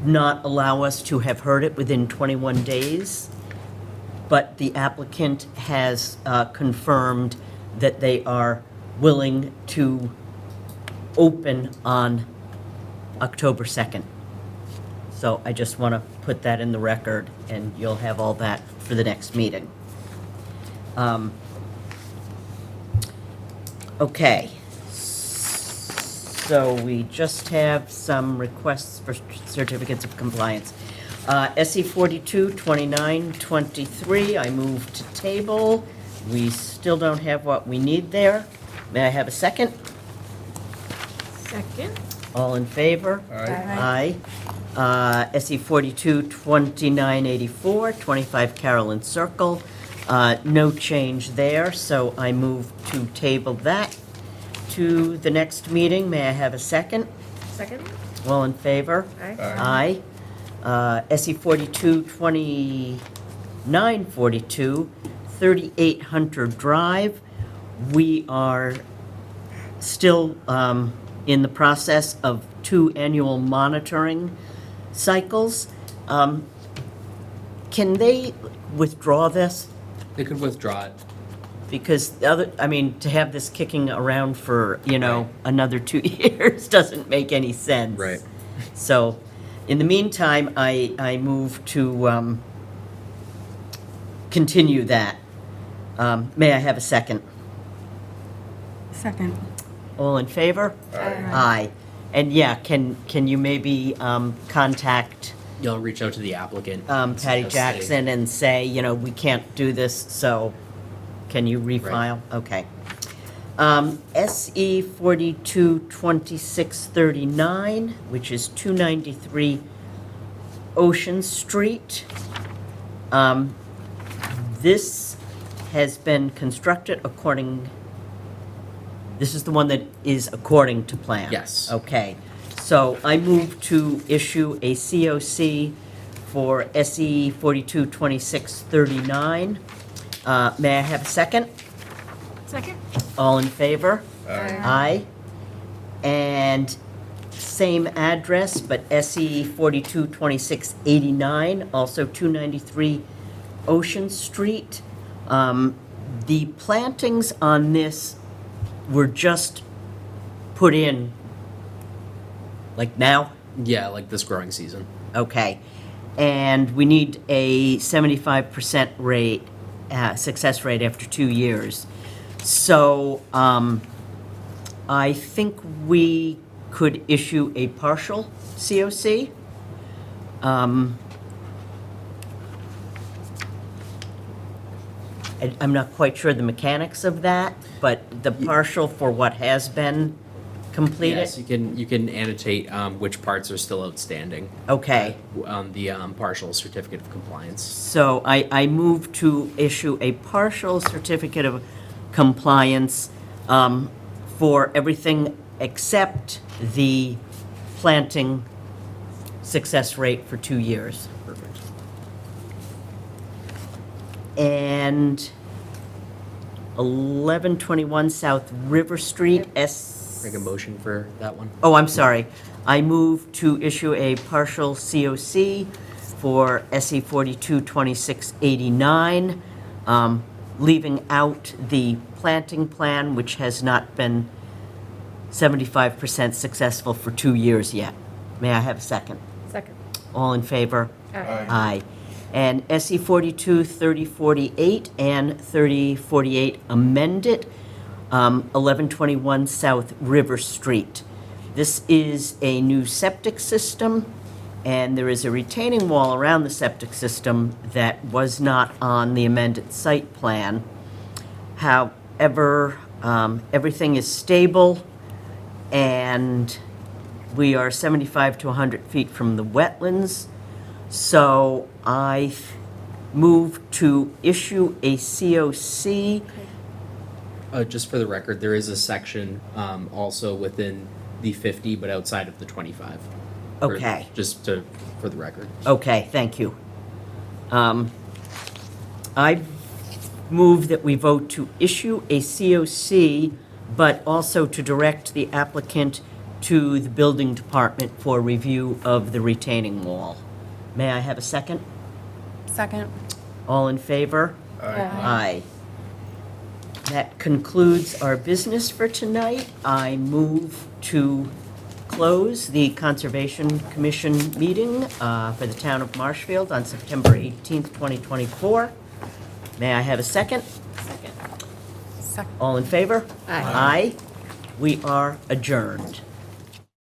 not allow us to have heard it within 21 days. But the applicant has confirmed that they are willing to open on October 2nd. So I just want to put that in the record, and you'll have all that for the next meeting. Okay. So we just have some requests for certificates of compliance. SE 42, 29, 23, I move to table. We still don't have what we need there. May I have a second? Second? All in favor? Aye. Aye. SE 42, 2984, 25 Carolyn Circle. No change there, so I move to table that to the next meeting. May I have a second? Second? All in favor? Aye. Aye. SE 42, 2942, 38 Hunter Drive. We are still in the process of 2 annual monitoring cycles. Can they withdraw this? They could withdraw it. Because the other, I mean, to have this kicking around for, another 2 years doesn't make any sense. Right. So, in the meantime, I move to continue that. May I have a second? Second. All in favor? Aye. And yeah, can you maybe contact You'll reach out to the applicant. Patty Just say- Jackson and say, we can't do this, so can you refile? Okay. SE 422639, which is 293 Ocean Street. This has been constructed this is the one that is according to plan? Yes. Okay. So I move to issue a COC for SE 422639. May I have a second? Second? All in favor? Aye. And same address, but SE 422689, also 293 Ocean Street. The plantings on this were just put in, like now? Yeah, like this growing season. Okay. And we need a 75% rate, success rate after 2 years. So I think we could issue a partial COC. I'm not quite sure the mechanics of that, but the partial for what has been completed? Yes, you can annotate which parts are still outstanding. Okay. On the partial certificate of compliance. So I move to issue a partial certificate of compliance for everything except the planting success rate for 2 years. Perfect. And 1121 South River Street, Make a motion for that one. Oh, I'm sorry. I move to issue a partial COC for SE 422689, leaving out the planting plan, which has not been 75% successful for 2 years yet. May I have a second? Second. All in favor? Aye. Aye. And SE 423048 and 3048 amended, 1121 South River Street. This is a new septic system, and there is a retaining wall around the septic system that was not on the amended site plan. However, everything is stable, and we are 75 to 100 feet from the wetlands. So I move to issue a COC. Just for the record, there is a section also within the 50, but outside of the 25. Okay. For the record. Okay, thank you. I move that we vote to issue a COC, but also to direct the applicant to the building department for review of the retaining wall. May I have a second? Second. All in favor? Aye. That concludes our business for tonight. I move to close the Conservation Commission meeting for the town of Marshfield on September 18th, 2024. May I have a second? Second. All in favor? Aye. Aye. We are adjourned.